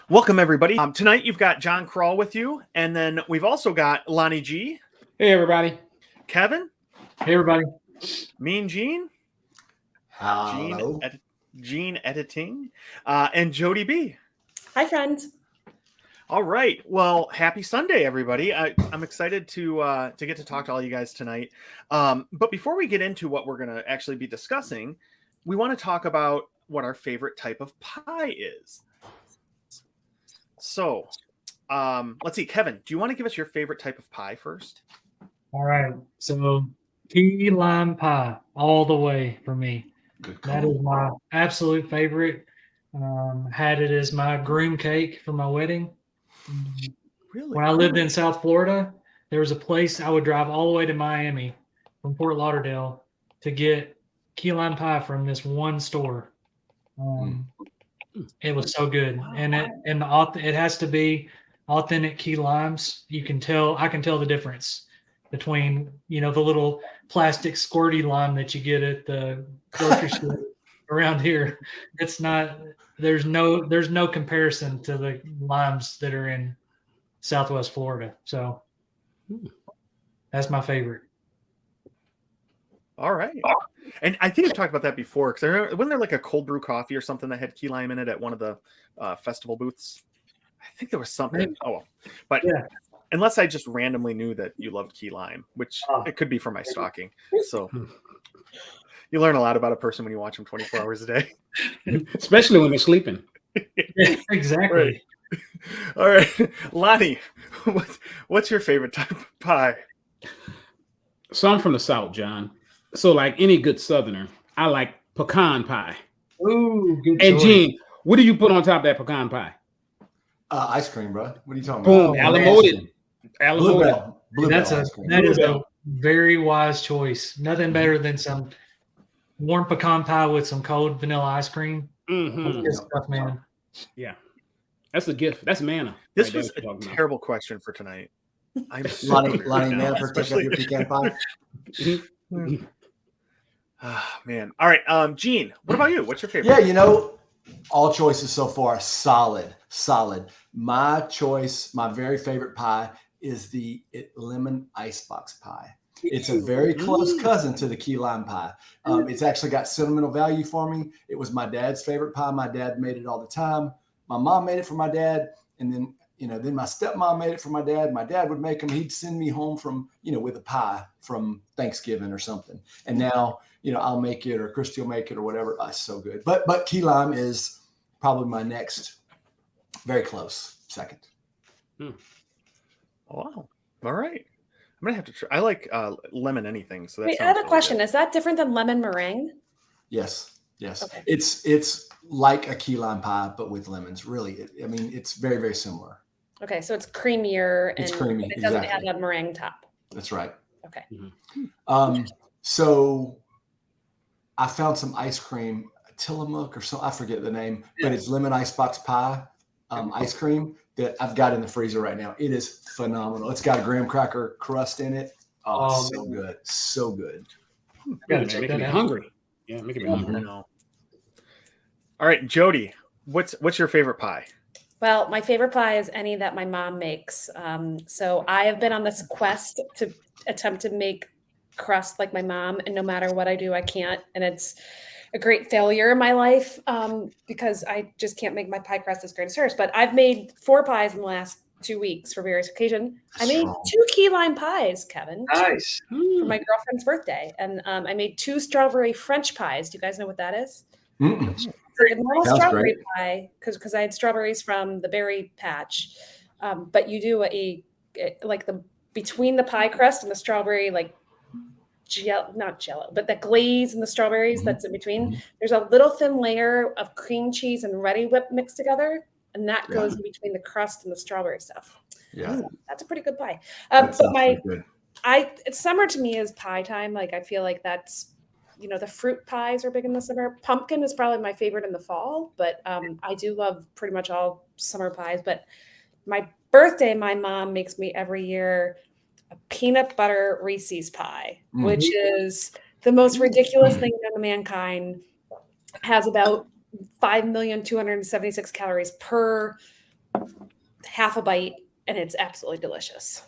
Welcome, everybody. Tonight you've got John Kral with you, and then we've also got Lonnie G, Hey, everybody. Kevin, Hey, everybody. Mean Gene, Hello. Gene Editing, and Jody B. Hi, friends. All right. Well, happy Sunday, everybody. I'm excited to get to talk to all you guys tonight. But before we get into what we're going to actually be discussing, we want to talk about what our favorite type of pie is. So, let's see, Kevin, do you want to give us your favorite type of pie first? All right. So key lime pie all the way for me. Good That call. is my absolute favorite. Had it as my groom cake for my wedding. Really? When I lived in South Florida, there was a place I would drive all the way to Miami from Fort Lauderdale to get key lime pie from this one store. It was so good, and it has to be authentic key limes. I can tell the difference between the little plastic squirty lime that you get at the grocery store around here. It's not. There's no comparison to the limes that are in Southwest Florida. So that's my favorite. All right. And I think I've talked about that before because wasn't there like a cold brew coffee or something that had key lime in it at one of the festival booths? I think there was something. Maybe. Oh, well. But Yeah. unless I just randomly knew that you loved key lime, which it could be for my stalking. So you learn a lot about a person when you watch them 24 hours a day. Especially when they're sleeping. Exactly. Right. All right. Lonnie, what's your favorite type of pie? So I'm from the South, John. So like any good Southerner, I like pecan pie. Ooh, good And choice. Gene, what do you put on top of that pecan pie? Ice cream, bro. What are you talking Boom, about? alamoted. Bluebell. That's Bluebell ice cream. that is a Bluebell. very wise choice. Nothing better than some warm pecan pie with some cold vanilla ice cream. Mhm. Good stuff, man. Yeah. That's a gift. That's manna. This right there, was what you're a talking about. terrible question for tonight. I'm so Lonnie, hungry Lonnie, right now, man, protect up your pecan pie. Ah, man. All right. Gene, what about you? What's your favorite? Yeah, all choices so far, solid. My choice, my very favorite pie is the lemon icebox pie. It's a very close cousin to the key lime pie. It's actually got sentimental value for me. It was my dad's favorite pie. My dad made it all the time. My mom made it for my dad, and then my stepmom made it for my dad. My dad would make them. He'd send me home from with a pie from Thanksgiving or something. And now I'll make it, or Christy will make it, or whatever. It's so good. But key lime is probably my next, very close second. Wow. All right. I'm gonna have to try. I like lemon anything. So that Wait, I sounds have a really question. good. Is that different than lemon meringue? Yes. Okay. It's like a key lime pie, but with lemons. Really, it's very, very similar. Okay, so it's creamier and It's creamy, it doesn't exactly. have a meringue top. That's right. Okay. So I found some ice cream, Tillamook or so, I forget the name, but it's lemon icebox pie ice cream that I've got in the freezer right now. It is phenomenal. It's got a graham cracker crust in it. Oh, so good. So good. Gotta Man, check making that me out. hungry. Yeah, making me I hungry. know. All right, Jody, what's your favorite pie? Well, my favorite pie is any that my mom makes. So I have been on this quest to attempt to make crust like my mom, and no matter what I do, I can't. And it's a great failure in my life because I just can't make my pie crust as great as hers. But I've made 4 pies in the last 2 weeks for various occasions. I made Strong. 2 key lime pies, Kevin. Nice. For my girlfriend's birthday, and I made 2 strawberry French pies. Do you guys know what that is? Mm-mm. It's a normal Sounds strawberry great. pie because I had strawberries from the berry patch, but you do like the between the pie crust and the strawberry not jello, but the glaze and the strawberries that's in between. There's a little thin layer of cream cheese and Ready Whip mixed together, and that goes in between the crust and the strawberry stuff. Yeah. That's a pretty good pie. That But sounds pretty good. summer to me is pie time. Like I feel like that's the fruit pies are big in the summer. Pumpkin is probably my favorite in the fall, but I do love pretty much all summer pies. But my birthday, my mom makes me every year a peanut butter Reese's pie, which is the most ridiculous thing known to mankind. Has about 5,276,000 calories per half a bite, and it's absolutely delicious.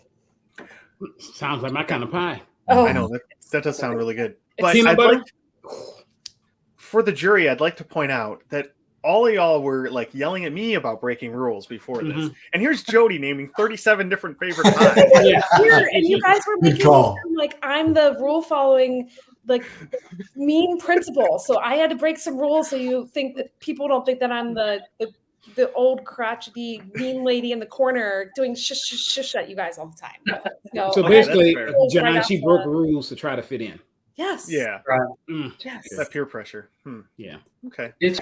Sounds like my kind of pie. Oh, I know that does sound really good. It's But peanut I'd butter? like, for the jury, I'd like to point out that all of y'all were like yelling at me about breaking rules before this. Mhm. And here's Jody naming 37 different favorite pies. Yeah. Here, and you guys were Good making me call. sound like I'm the rule following, like mean principal. So I had to break some rules so you think that people don't think that I'm the old crotchety mean lady in the corner doing shush shush shush at you guys all the time. So Okay, basically, that's fair. John, Right she off broke the- rules to try to fit in. yes, Yeah, Mm, yes. that peer pressure. yeah. Okay. It's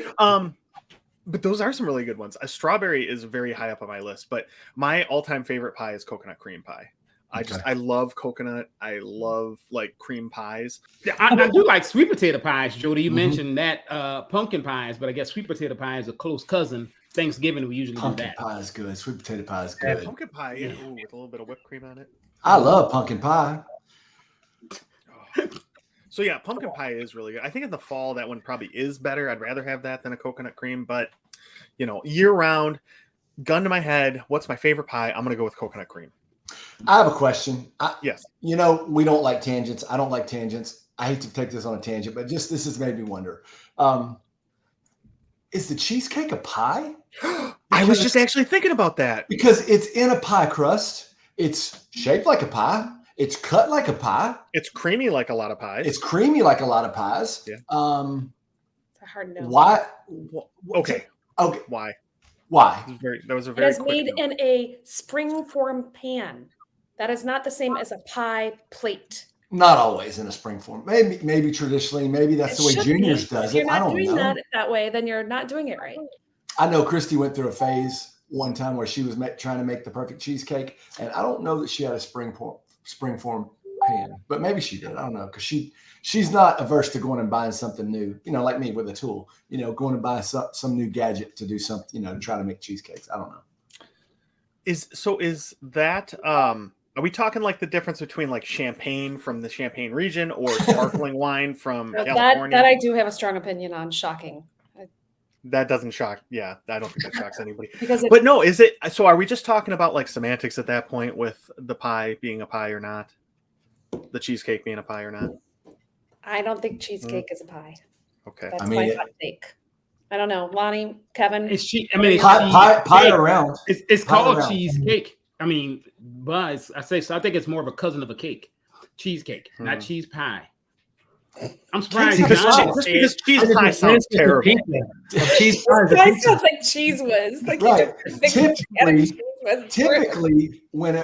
But those are some really good ones. A strawberry is very high up on my list, but my all-time favorite pie is coconut cream pie. I love coconut. I love like cream pies. Yeah, I do like sweet potato pies, Jody. You Mhm. mentioned that pumpkin pies, but I guess sweet potato pie is a close cousin. Thanksgiving, we usually Pumpkin do that. pie is good. Sweet potato pie is Yeah, good. Pumpkin pie, yeah, Yeah. ooh, with a little bit of whipped cream on it. I love pumpkin pie. So yeah, pumpkin pie is really good. I think in the fall that one probably is better. I'd rather have that than a coconut cream, but you know, year round, gun to my head, what's my favorite pie? I'm gonna go with coconut cream. I have a question. Yes. You know, we don't like tangents. I don't like tangents. I hate to take this on a tangent, but just this has made me wonder. Is the cheesecake a pie? I was just actually thinking about that. Because it's in a pie crust. It's shaped like a pie. It's cut like a pie. It's creamy like a lot of pies. It's creamy like a lot of pies. Yeah. It's a hard no. Why? Okay. Okay. Why? Why? That was a It very is quick made no. in a spring form pan. That is not the same as a pie plate. Not always in a spring form. Maybe traditionally. Maybe that's It the way should Juniors be. does If it. you're I not don't doing know. that way, then you're not doing it right. I know Christy went through a phase one time where she was trying to make the perfect cheesecake, and I don't know that she had a spring form pan, but maybe she did. I don't know, because she's not averse to going and buying something new. You know, like me with a tool. You know, going and buy some new gadget to do something. You know, to try to make cheesecakes. I don't know. Is that are we talking like the difference between like champagne from the Champagne region or sparkling wine from California? That I do have a strong opinion on. Shocking. That doesn't shock. Yeah, I don't think that shocks anybody. Because But no, is it? So are we just talking about like semantics at that point with the pie being a pie or not? The cheesecake being a pie or not? I don't think cheesecake is a pie. Okay. That's I mean, my hot take. I don't know. Lonnie, Kevin. It's it's Pie cheesecake. around. It's Pie called around. cheesecake. I mean, but I think it's more of a cousin of a cake. Cheesecake, not cheese pie. I'm surprised. Because John Just said- because cheese pie sounds terrible. Cheese pie is a That pizza. sounds like cheese whiz. Like you Right. just think of Typically- cheese whiz. Typically,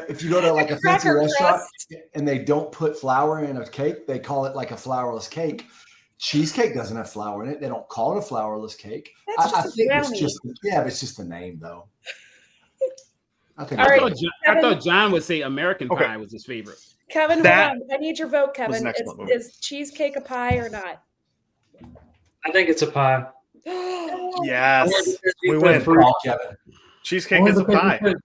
if you go to like a fancy Cracker restaurant crust. and they don't put flour in a cake, they call it like a flourless cake. Cheesecake doesn't have flour in it. They don't call it a flourless cake. That's I just a think it's brownie. just but it's just the name though. I think All I right. thought I thought John would say American Okay. Pie was his favorite. Kevin, hold That on. I need your vote, Kevin. an Is, excellent movie. is cheesecake a pie or not? I think it's a pie. Yes, we Put win. fruit- Call Kevin. Cheesecake only is a because you pie. put-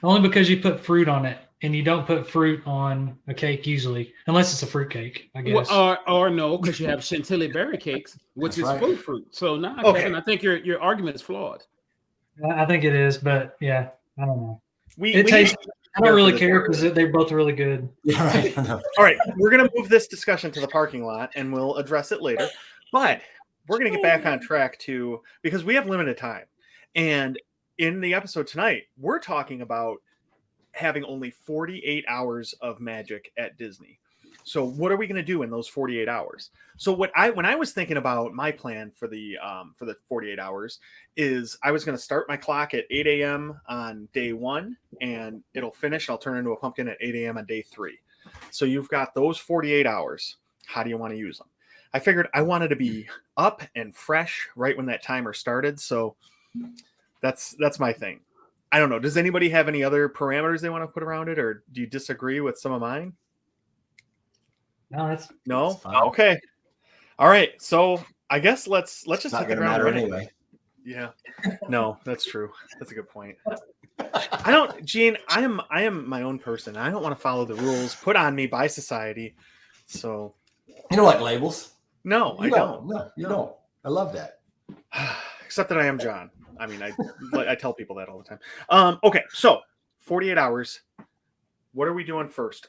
only because you put fruit on it, and you don't put fruit on a cake usually, unless it's a fruit cake, I guess. Or no, because you have chantilly berry cakes, which That's is right. full fruit. So now, Okay. Kevin, I think your argument is flawed. I think it is, but yeah, I don't know. We It tastes. I don't really care because. because they're both really good. Yeah, right. I know. All right, we're going to move this discussion to the parking lot and we'll address it later. But we're going to get back on track because we have limited time. And in the episode tonight, we're talking about having only 48 hours of magic at Disney. So what are we going to do in those 48 hours? So when I was thinking about my plan for the 48 hours is I was going to start my clock at 8 a.m. on day 1 and it'll finish. I'll turn into a pumpkin at 8 a.m. on day 3. So you've got those 48 hours. How do you want to use them? I figured I wanted to be up and fresh right when that timer started. So that's my thing. I don't know. Does anybody have any other parameters they want to put around it, or do you disagree with some of mine? No, that's No. That's fine. Okay. All right. So I guess let's It's just not hit the going to ground matter running. anyway. Yeah. No, that's true. That's a good point. I don't, Gene. I am my own person. I don't want to follow the rules put on me by society. So You don't like labels? no, I You don't. No, you don't. I love that. except that I am John. I mean, I tell people that all the time. Okay, so 48 hours. What are we doing first?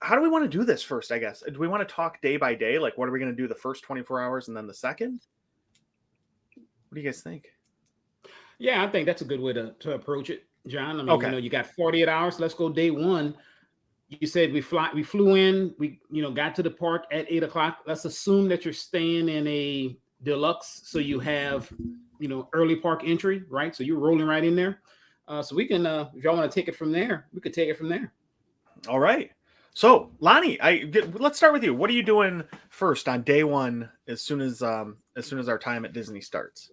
How do we want to do this first, I guess? Do we want to talk day by day? Like, what are we going to do the first 24 hours and then the second? What do you guys think? Yeah, I think that's a good way to approach it, John. I mean, Okay. you got 48 hours. Let's go day one. You said we flew in, we got to the park at 8:00. Let's assume that you're staying in a deluxe, so you have early park entry, right? So you're rolling right in there. So we can, if y'all want to take it from there, we could take it from there. All right. So Lonnie, let's start with you. What are you doing first on day one as soon as our time at Disney starts?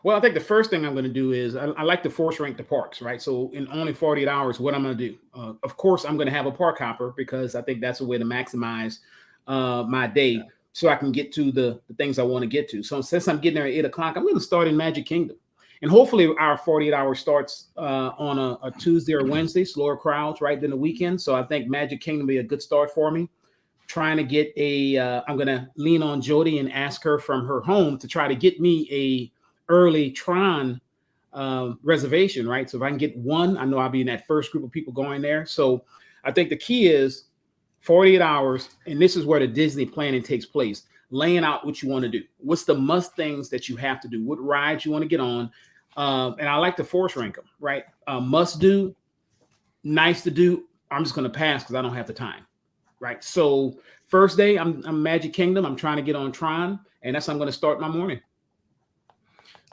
Well, I think the first thing I'm going to do is I like to force rank the parks, right? So in only 48 hours, what I'm going to do? Of course, I'm going to have a park hopper because I think that's a way to maximize my day so I can get to the things I want to get to. So since I'm getting there at 8:00, I'm going to start in Magic Kingdom. And hopefully our 48 hours starts on a Tuesday or Wednesday, slower crowds, right, than the weekend. So I think Magic Kingdom will be a good start for me. Trying to get I'm going to lean on Jody and ask her from her home to try to get me a early Tron reservation, right? So if I can get one, I know I'll be in that first group of people going there. So I think the key is 48 hours, and this is where the Disney planning takes place, laying out what you want to do. What's the must things that you have to do? What rides you want to get on? And I like to force rank them, right? Must do, nice to do. I'm just going to pass because I don't have the time, right? So first day, I'm Magic Kingdom. I'm trying to get on Tron, and that's how I'm going to start my morning.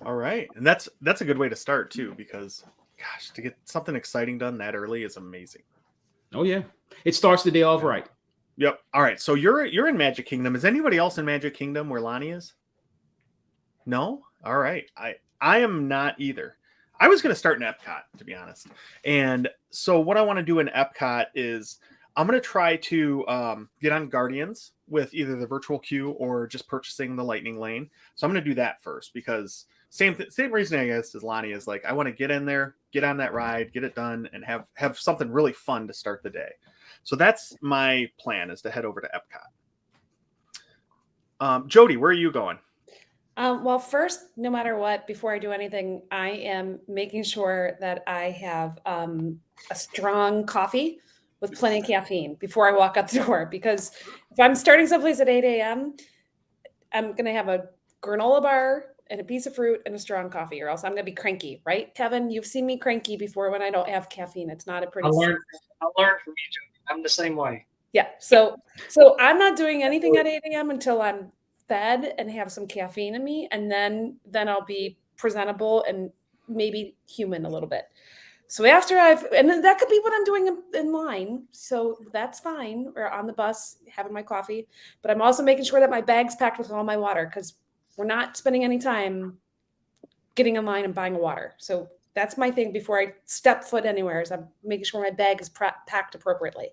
All right. And that's a good way to start too, because gosh, to get something exciting done that early is amazing. Oh yeah. It starts the day off right. Yep. All right. So you're in Magic Kingdom. Is anybody else in Magic Kingdom where Lonnie is? No? All right. I am not either. I was going to start in Epcot, to be honest. And so what I want to do in Epcot is I'm going to try to get on Guardians with either the virtual queue or just purchasing the Lightning Lane. So I'm going to do that first because same reason I guess as Lonnie is like I want to get in there, get on that ride, get it done, and have something really fun to start the day. So that's my plan, is to head over to Epcot. Jody, where are you going? Well, first, no matter what, before I do anything, I am making sure that I have a strong coffee with plenty of caffeine before I walk out the door. Because if I'm starting someplace at 8 a.m., I'm going to have a granola bar and a piece of fruit and a strong coffee, or else I'm going to be cranky, right, Kevin? You've seen me cranky before when I don't have caffeine. It's not a pretty. I learned from you, Joey. I'm the same way. Yeah. So I'm not doing anything at 8 a.m. until I'm fed and have some caffeine in me, and then I'll be presentable and maybe human a little bit. So after and then that could be what I'm doing in line. So that's fine. Or on the bus, having my coffee. But I'm also making sure that my bag's packed with all my water, because we're not spending any time getting in line and buying water. So that's my thing before I step foot anywhere, is I'm making sure my bag is packed appropriately.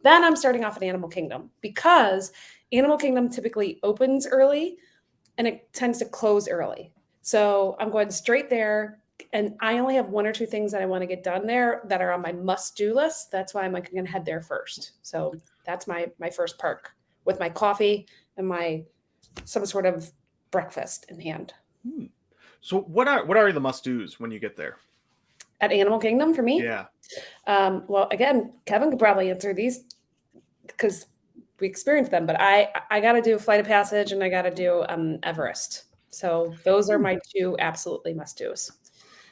Then I'm starting off at Animal Kingdom, because Animal Kingdom typically opens early and it tends to close early. So I'm going straight there, and I only have one or two things that I want to get done there that are on my must-do list. That's why I'm going to head there first. So that's my first park, with my coffee and some sort of breakfast in hand. So what are the must-dos when you get there? At Animal Kingdom for me? Yeah. Well, again, Kevin could probably answer these because we experienced them, but I got to do Flight of Passage and I got to do Everest. So those are my two absolutely must-dos.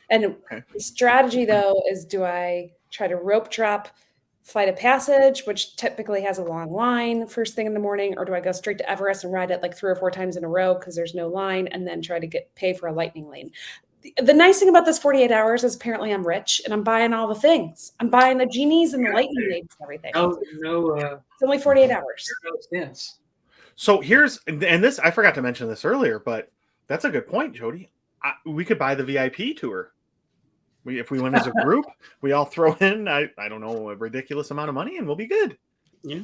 And the strategy, though, is, do I try to rope drop Flight of Passage, which typically has a long line first thing in the morning, or do I go straight to Everest and ride it like 3 or 4 times in a row because there's no line, and then try to pay for a Lightning Lane? The nice thing about this 48 hours is apparently I'm rich and I'm buying all the things. I'm buying the genies and the Lightning Lanes and everything. It's only 48 hours. So and this, I forgot to mention this earlier, but that's a good point, Jody. We could buy the VIP tour. If we went as a group, we all throw in, I don't know, a ridiculous amount of money, and we'll be good. Yeah.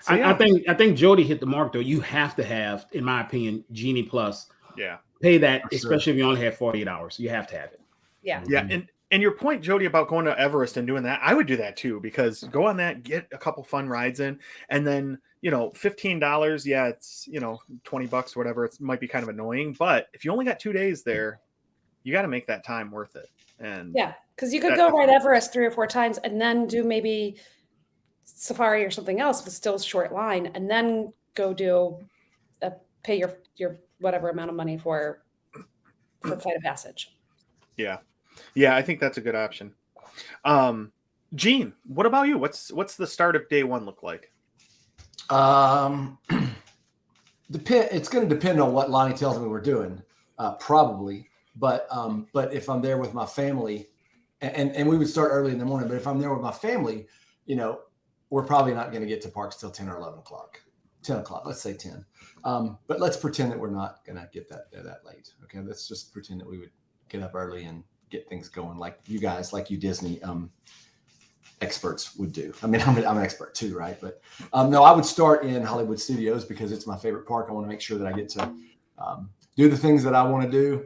So, I think Jody hit the mark, though. You have to have, in my opinion, Genie Plus. Yeah. Pay that, especially if you only have 48 hours. You have to have it. Yeah. Yeah. And your point, Jody, about going to Everest and doing that, I would do that too, because go on that, get a couple fun rides in, and then, $15, yeah, it's, $20, whatever. It might be kind of annoying, but if you only got 2 days there, you got to make that time worth it. And Yeah, because you could go ride Everest 3 or 4 times and then do maybe safari or something else with still a short line, and then go pay your whatever amount of money for Flight of Passage. Yeah, I think that's a good option. Gene, what about you? What's the start of day one look like? It's going to depend on what Lonnie tells me we're doing, probably. But if I'm there with my family, and we would start early in the morning, but if I'm there with my family, we're probably not going to get to parks till 10 or 11 o'clock. 10 o'clock, let's say 10. But let's pretend that we're not going to get that late. Okay, let's just pretend that we would get up early and get things going like you guys, like you Disney experts would do. I mean, I'm an expert too, right? But no, I would start in Hollywood Studios because it's my favorite park. I want to make sure that I get to do the things that I want to do.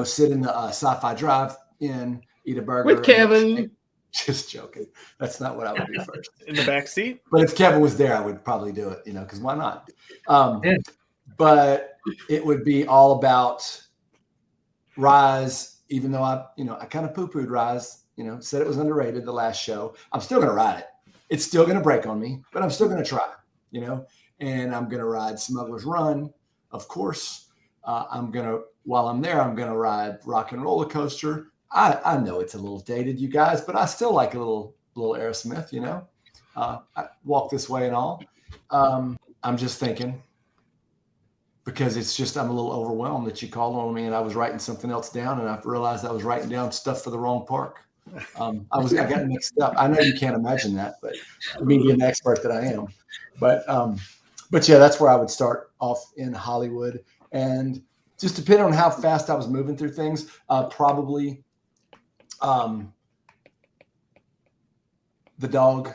Sit in the Sci-Fi Drive-In, eat a burger with Kevin. Just joking. That's not what I would do first. In the back seat? But if Kevin was there, I would probably do it, because why not? But it would be all about Rise, even though I kind of poo-pooed Rise, said it was underrated the last show. I'm still going to ride it. It's still going to break on me, but I'm still going to try, and I'm going to ride Smuggler's Run, of course. While I'm there, I'm going to ride Rock and Roller Coaster. I know it's a little dated, you guys, but I still like a little Aerosmith, I Walk This Way and all. I'm just thinking, because I'm a little overwhelmed that you called on me and I was writing something else down and I realized I was writing down stuff for the wrong park. I got mixed up. I know you can't imagine that, but me being the expert that I am, but yeah, that's where I would start off in Hollywood, and just depending on how fast I was moving through things, probably the dog,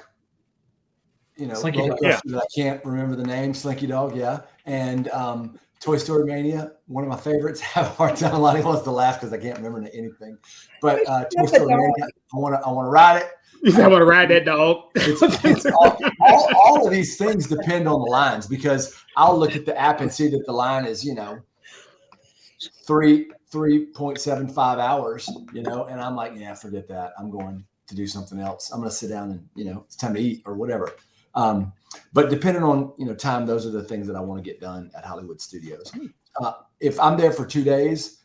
Slinky roller Dog. coaster that I can't remember the name, Slinky Dog, yeah, and Toy Story Mania, one of my favorites. I have a hard time. Lonnie wants to laugh because I can't remember anything, but Toy Story Mania, I want to ride it. You said I want to ride that dog. It's all of these things depend on the lines, because I'll look at the app and see that the line is 3.75 hours, and I'm like, yeah, forget that. I'm going to do something else. I'm going to sit down and, it's time to eat or whatever. But depending on, time, those are the things that I want to get done at Hollywood Studios. If I'm there for 2 days,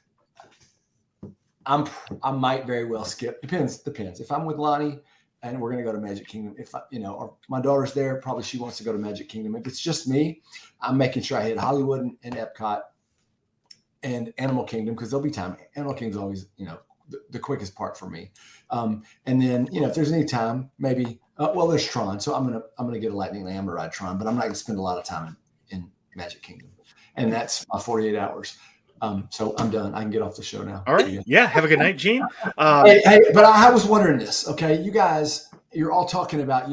I might very well skip. Depends. If I'm with Lonnie and we're going to go to Magic Kingdom, or my daughter's there, probably she wants to go to Magic Kingdom. If it's just me, I'm making sure I hit Hollywood and Epcot and Animal Kingdom, because there'll be time. Animal Kingdom's always, the quickest part for me. And then, if there's any time, maybe, there's Tron. So I'm gonna get a Lightning Lane. I'm gonna ride Tron, but I'm not gonna spend a lot of time in Magic Kingdom. And that's my 48 hours. So I'm done. I can get off the show now. All right. Yeah. Have a good night, Gene. Hey, but I was wondering this. Okay, you guys, you're all talking about,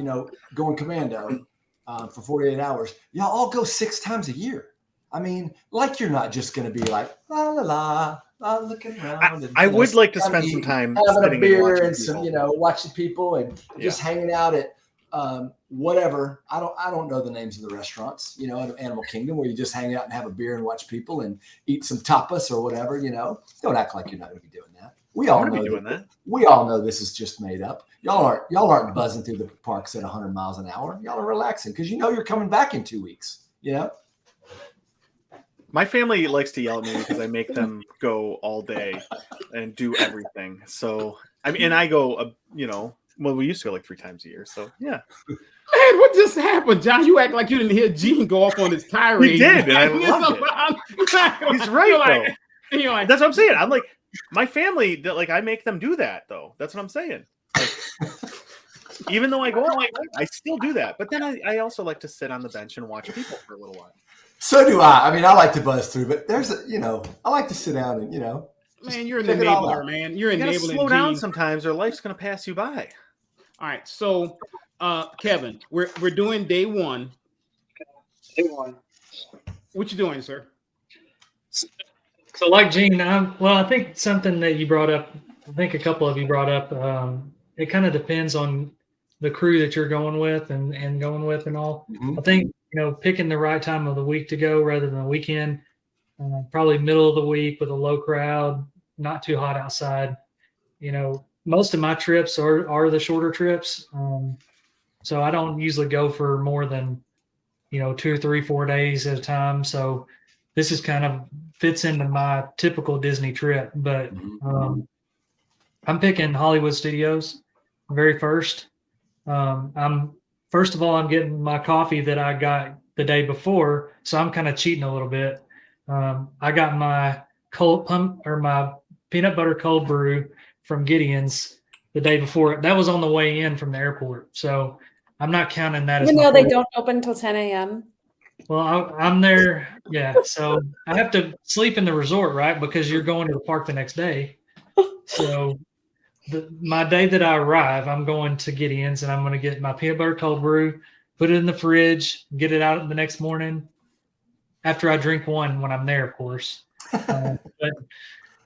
going commando for 48 hours. Y'all all go 6 times a year. I mean, like, you're not just going to be like, la, la, la, looking around. And, I would like to spend some time having a beer and some, watching people and just hanging out at whatever. I don't know the names of the restaurants, at Animal Kingdom, where you just hang out and have a beer and watch people and eat some tapas or whatever, Don't act like you're not going to be doing that. We all know that. We all know this is just made up. Y'all aren't buzzing through the parks at 100 miles an hour. Y'all are relaxing because you're coming back in 2 weeks, My family likes to yell at me because I make them go all day and do everything. So, I mean, and I go, we used to go like 3 times a year. So, yeah. Man, what just happened, John? You act like you didn't hear Gene go off on his tirade. He did, and I loved it. He's right, though. That's what I'm saying. I'm like, my family, I make them do that, though. That's what I'm saying. Like, even though I go, I still do that. But then I also like to sit on the bench and watch people for a little while. So do I. I mean, I like to buzz through, but there's I like to sit down and, man, you're an enabler, man. You're enabling. Slow down sometimes, or life's gonna pass you by. All right, so Kevin, we're doing day one. Day one. What you doing, sir? So like Gene, I think something that you brought up I think a couple of you brought up, it kind of depends on the crew that you're going with and going with and all. Mhm. I think, picking the right time of the week to go rather than the weekend, probably middle of the week with a low crowd, not too hot outside. Most of my trips are the shorter trips. So I don't usually go for more than, 2 or 3, 4 days at a time. So this is kind of fits into my typical Disney trip, but I'm picking Hollywood Studios very first. First of all, I'm getting my coffee that I got the day before, so I'm kind of cheating a little bit. I got my my peanut butter cold brew from Gideon's the day before. That was on the way in from the airport, so I'm not counting that Even as though my they don't open until 10 a.m. Well, I'm there, yeah. So I have to sleep in the resort, right? Because you're going to the park the next day. So my day that I arrive, I'm going to Gideon's and I'm going to get my peanut butter cold brew, put it in the fridge, get it out the next morning after I drink one when I'm there, of course. But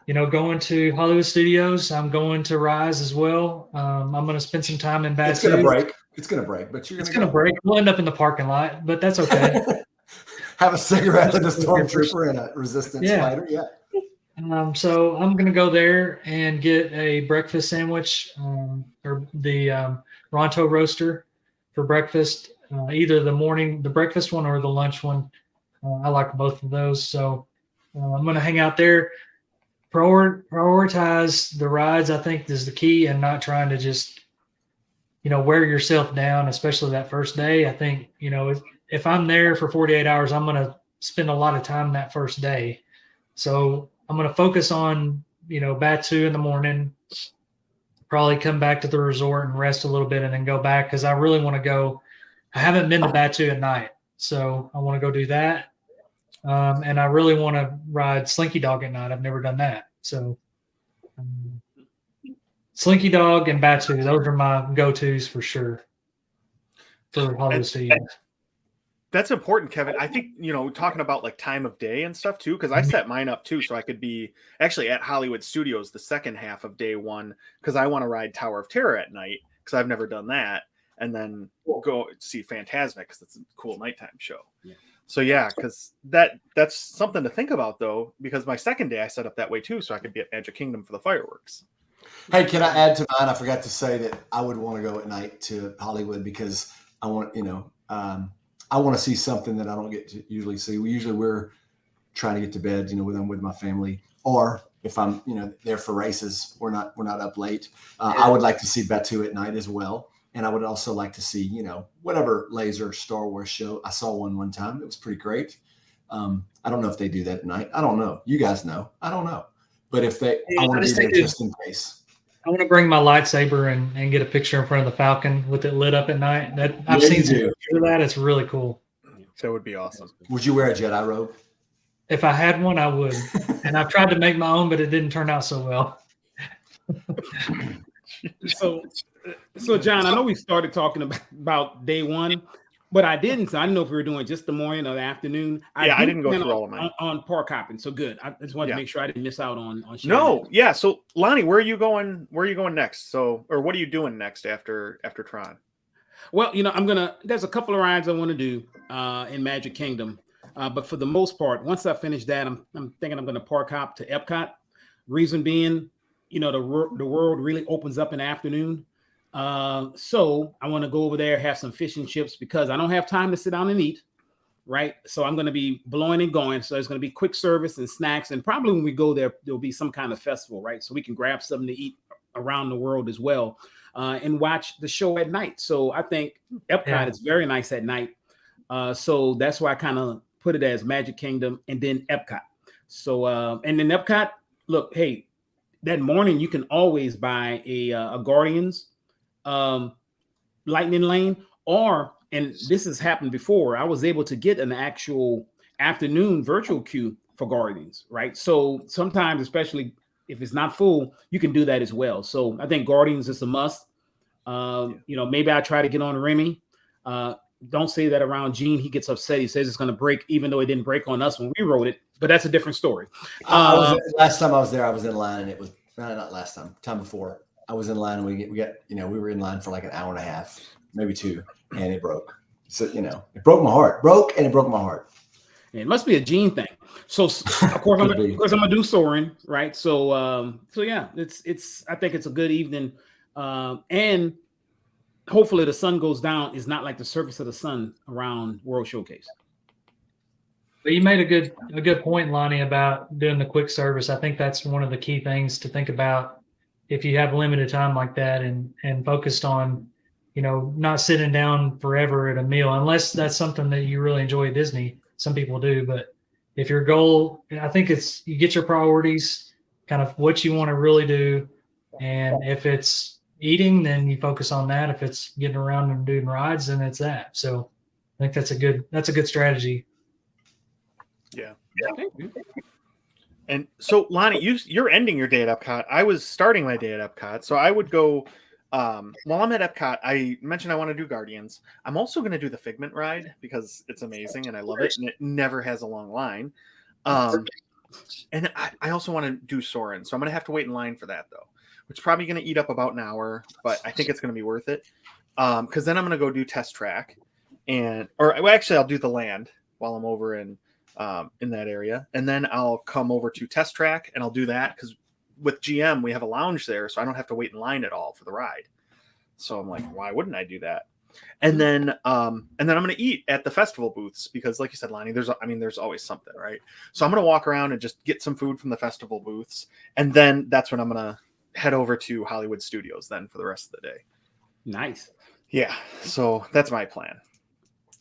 going to Hollywood Studios, I'm going to Rise as well. I'm going to spend some time in Batuu. It's going to break. It's going to break, but you're going to break. We'll end up in the parking lot, but that's okay. Have a cigarette with a stormtrooper and a resistance fighter. Yeah. So I'm going to go there and get a breakfast sandwich or the Ronto roaster for breakfast, either the breakfast one or the lunch one. I like both of those. So I'm going to hang out there, prioritize the rides. I think is the key, and not trying to just, wear yourself down, especially that first day. I think, if I'm there for 48 hours, I'm going to spend a lot of time that first day. So I'm going to focus on, Batuu in the morning, probably come back to the resort and rest a little bit and then go back because I really want to go. I haven't been to Batuu at night, so I want to go do that. And I really want to ride Slinky Dog at night. I've never done that. So Slinky Dog and Batuu, those are my go-tos for sure for Hollywood Studios. That's important, Kevin. I think, talking about like time of day and stuff too, because I set mine up too. So I could be actually at Hollywood Studios the second half of day one, because I want to ride Tower of Terror at night because I've never done that. And then go see Fantasmic because it's a cool nighttime show. Yeah. So yeah, because that's something to think about though, because my second day I set up that way too. So I could be at Magic Kingdom for the fireworks. Hey, can I add to mine? I forgot to say that I would want to go at night to Hollywood because I want, I want to see something that I don't get to usually see. We're trying to get to bed, with my family, or if I'm, there for races, we're not up late. I would like to see Batuu at night as well. And I would also like to see, whatever laser Star Wars show. I saw one time. It was pretty great. I don't know if they do that at night. I don't know. You guys know. I don't know. But if I want to be there just in case. I want to bring my lightsaber and get a picture in front of the Falcon with it lit up at night. I've seen some pictures of that. It's really cool. That would be awesome. Would you wear a Jedi robe? If I had one, I would. And I've tried to make my own, but it didn't turn out so well. So John, I know we started talking about day one, but I didn't. So I didn't know if we were doing just the morning or the afternoon. I didn't go through all of mine on park hopping. So good. I just wanted to make sure I didn't miss out on. No, yeah. So Lonnie, where are you going? Where are you going next? So, or what are you doing next after Tron? Well, there's a couple of rides I want to do in Magic Kingdom, but for the most part, once I finish that, I'm thinking I'm going to park hop to Epcot. Reason being, the world really opens up in the afternoon. So I want to go over there, have some fish and chips because I don't have time to sit down and eat. Right. So I'm going to be blowing and going. So it's going to be quick service and snacks. And probably when we go there, there'll be some kind of festival. Right. So we can grab something to eat around the world as well and watch the show at night. So I think Epcot is very nice at night. So that's why I kind of put it as Magic Kingdom and then Epcot. So and then Epcot, look, hey, that morning you can always buy a Guardians Lightning Lane, and this has happened before, I was able to get an actual afternoon virtual queue for Guardians, right? So sometimes, especially if it's not full, you can do that as well. So I think Guardians is a must. Maybe I try to get on Remy. Don't say that around Gene. He gets upset. He says it's going to break, even though it didn't break on us when we wrote it. But that's a different story. Last time I was there, I was in line and it was not last time. Time before, I was in line and we were in line for like an hour and a half, maybe 2, and it broke. So it broke my heart. It broke my heart. It must be a gene thing. So of course I'm gonna do soaring, right? So yeah, it's I think it's a good evening, and hopefully the sun goes down is not like the surface of the sun around World Showcase. But you made a good point, Lonnie, about doing the quick service. I think that's one of the key things to think about if you have limited time like that, and focused on, not sitting down forever at a meal, unless that's something that you really enjoy at Disney. Some people do, but if your goal, I think it's you get your priorities, kind of what you want to really do, and if it's eating, then you focus on that. If it's getting around and doing rides, then it's that. So I think that's a good strategy. Yeah. And so, Lonnie, you're ending your day at Epcot. I was starting my day at Epcot, so I would go. While I'm at Epcot, I mentioned I want to do Guardians. I'm also going to do the Figment ride because it's amazing and I love it, and it never has a long line. And I also want to do Soarin', so I'm going to have to wait in line for that though, which is probably going to eat up about an hour, but I think it's going to be worth it. Because then I'm going to go do Test Track, actually I'll do the Land while I'm over in that area, and then I'll come over to Test Track and I'll do that because with GM we have a lounge there, so I don't have to wait in line at all for the ride. So I'm like, why wouldn't I do that? And then I'm going to eat at the festival booths because, like you said, Lonnie, there's always something, right? So I'm going to walk around and just get some food from the festival booths, and then that's when I'm going to head over to Hollywood Studios then for the rest of the day. Nice. Yeah, so that's my plan.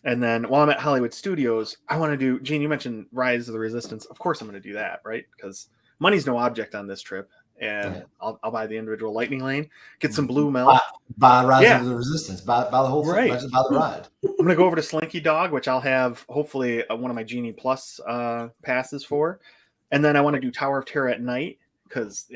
And then while I'm at Hollywood Studios, I want to do, Gene, you mentioned Rise of the Resistance. Of course I'm going to do that, right? Because money's no object on this trip. And I'll buy the individual Lightning Lane, get some blue milk. Buy Rise of the Resistance. Buy the whole thing. Right. Buy the ride. I'm going to go over to Slinky Dog, which I'll have hopefully one of my Genie Plus passes for. And then I want to do Tower of Terror at night because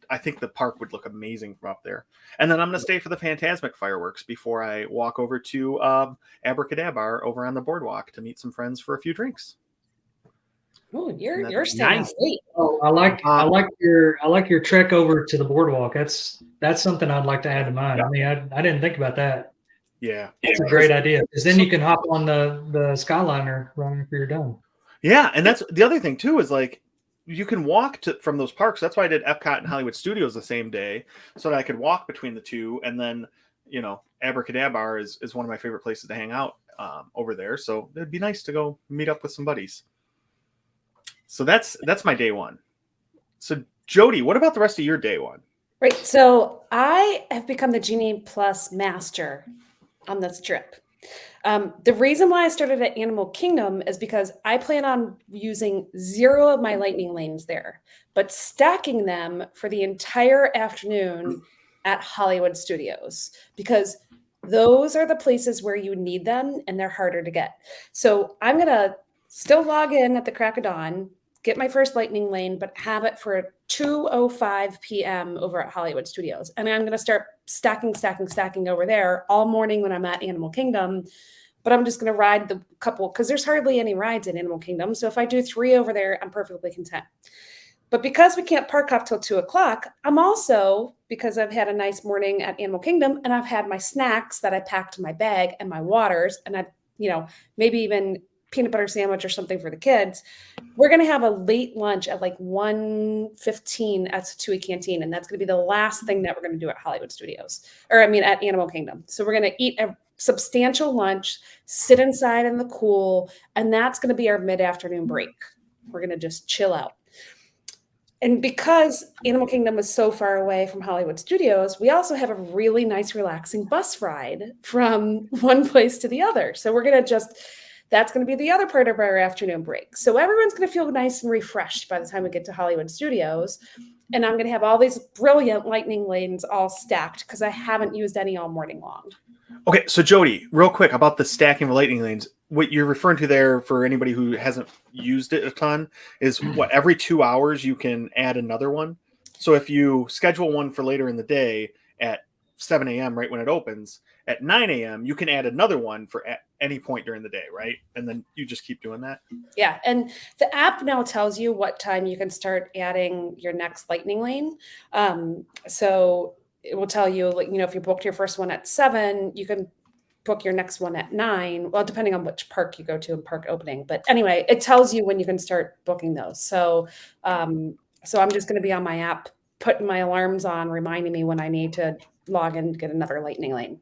I think the park would look amazing from up there. And then I'm going to stay for the Fantasmic fireworks before I walk over to Abracadabra over on the boardwalk to meet some friends for a few drinks. Oh, you're staying late. Oh, I like your trek over to the boardwalk. That's something I'd like to add to mine. I mean, I didn't think about that. Yeah, it's a great idea because then you can hop on the Skyliner right after you're done. Yeah, and that's the other thing too is like you can walk from those parks. That's why I did Epcot and Hollywood Studios the same day, so that I could walk between the two. And then Abracadabra is one of my favorite places to hang out over there. So it'd be nice to go meet up with some buddies. So that's my day one. So Jody, what about the rest of your day one? Right. So I have become the Genie Plus master on this trip. The reason why I started at Animal Kingdom is because I plan on using 0 of my Lightning Lanes there, but stacking them for the entire afternoon at Hollywood Studios, because those are the places where you need them and they're harder to get. So I'm going to still log in at the crack of dawn, get my first Lightning Lane, but have it for 2:05 p.m. over at Hollywood Studios. And I'm going to start stacking over there all morning when I'm at Animal Kingdom. But I'm just going to ride the couple because there's hardly any rides in Animal Kingdom. So if I do 3 over there, I'm perfectly content. But because we can't park up till 2:00, I'm also, because I've had a nice morning at Animal Kingdom and I've had my snacks that I packed in my bag and my waters, and I've, maybe even peanut butter sandwich or something for the kids. We're going to have a late lunch at like 1:15 at Tui Canteen. And that's going to be the last thing that we're going to do at Hollywood Studios, at Animal Kingdom. So we're going to eat a substantial lunch, sit inside in the cool, and that's going to be our mid-afternoon break. We're going to just chill out. And because Animal Kingdom is so far away from Hollywood Studios, we also have a really nice, relaxing bus ride from one place to the other. So we're going to that's going to be the other part of our afternoon break. So everyone's going to feel nice and refreshed by the time we get to Hollywood Studios. And I'm going to have all these brilliant Lightning Lanes all stacked because I haven't used any all morning long. Okay, so Jody, real quick about the stacking of Lightning Lanes. What you're referring to there, for anybody who hasn't used it a ton, is every 2 hours you can add another one. So if you schedule one for later in the day at 7 a.m. right when it opens, at 9 a.m., you can add another one for at any point during the day, right? And then you just keep doing that. Yeah, and the app now tells you what time you can start adding your next lightning lane. So it will tell you, like, if you booked your first one at 7, you can book your next one at 9. Well, depending on which park you go to and park opening. But anyway, it tells you when you can start booking those. So, so I'm just going to be on my app, putting my alarms on, reminding me when I need to log in to get another lightning lane.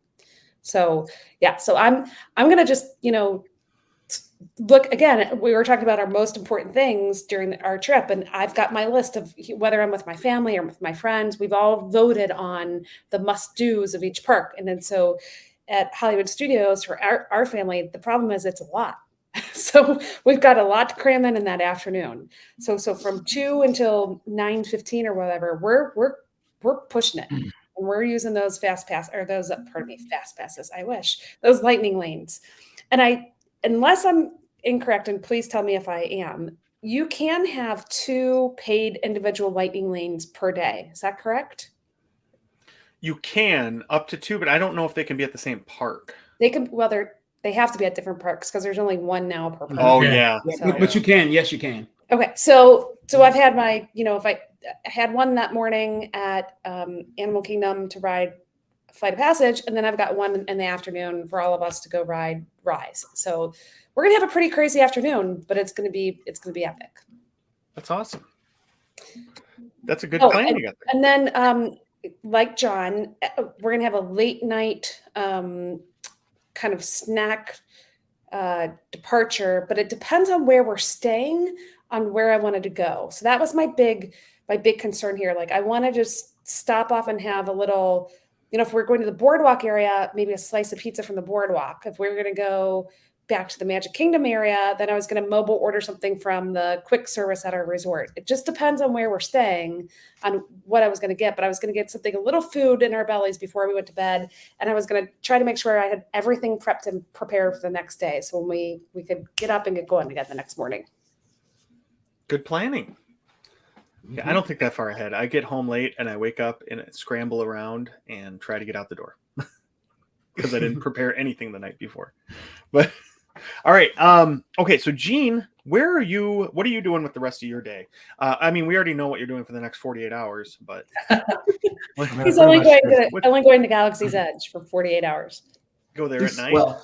So yeah, so I'm gonna just look again. We were talking about our most important things during our trip, and I've got my list of whether I'm with my family or with my friends. We've all voted on the must-dos of each park, and then so at Hollywood Studios for our family, the problem is it's a lot. So we've got a lot to cram in that afternoon. So from 2 until 9:15 or whatever, we're pushing it. And we're using those fast passes. I wish, those lightning lanes. And unless I'm incorrect, and please tell me if I am, you can have 2 paid individual lightning lanes per day. Is that correct? You can up to 2, but I don't know if they can be at the same park. They can. Well, they have to be at different parks because there's only one now per park. Oh Yeah. yeah. So- But you can. Yes, you can. Okay, so I've had my, if I had one that morning at Animal Kingdom to ride Flight of Passage, and then I've got one in the afternoon for all of us to go ride Rise. So we're gonna have a pretty crazy afternoon, but it's gonna be epic. That's awesome. That's a good Oh, plan you got there. And then, like John, we're gonna have a late night kind of snack departure, but it depends on where we're staying, on where I wanted to go. So that was my big concern here. Like, I want to just stop off and have a little, if we're going to the boardwalk area, maybe a slice of pizza from the boardwalk. If we were going to go back to the Magic Kingdom area, then I was going to mobile order something from the quick service at our resort. It just depends on where we're staying, on what I was going to get. But I was going to get something, a little food in our bellies before we went to bed. And I was going to try to make sure I had everything prepped and prepared for the next day. So when we could get up and get going again the next morning. Good planning. Yeah, I don't think that far ahead. I get home late and I wake up and scramble around and try to get out the door because I didn't prepare anything the night before. But all right. Okay. So Gene, where are you? What are you doing with the rest of your day? I mean, we already know what you're doing for the next 48 hours, but He's only going to Galaxy's Edge for 48 hours. Go there at night. Well,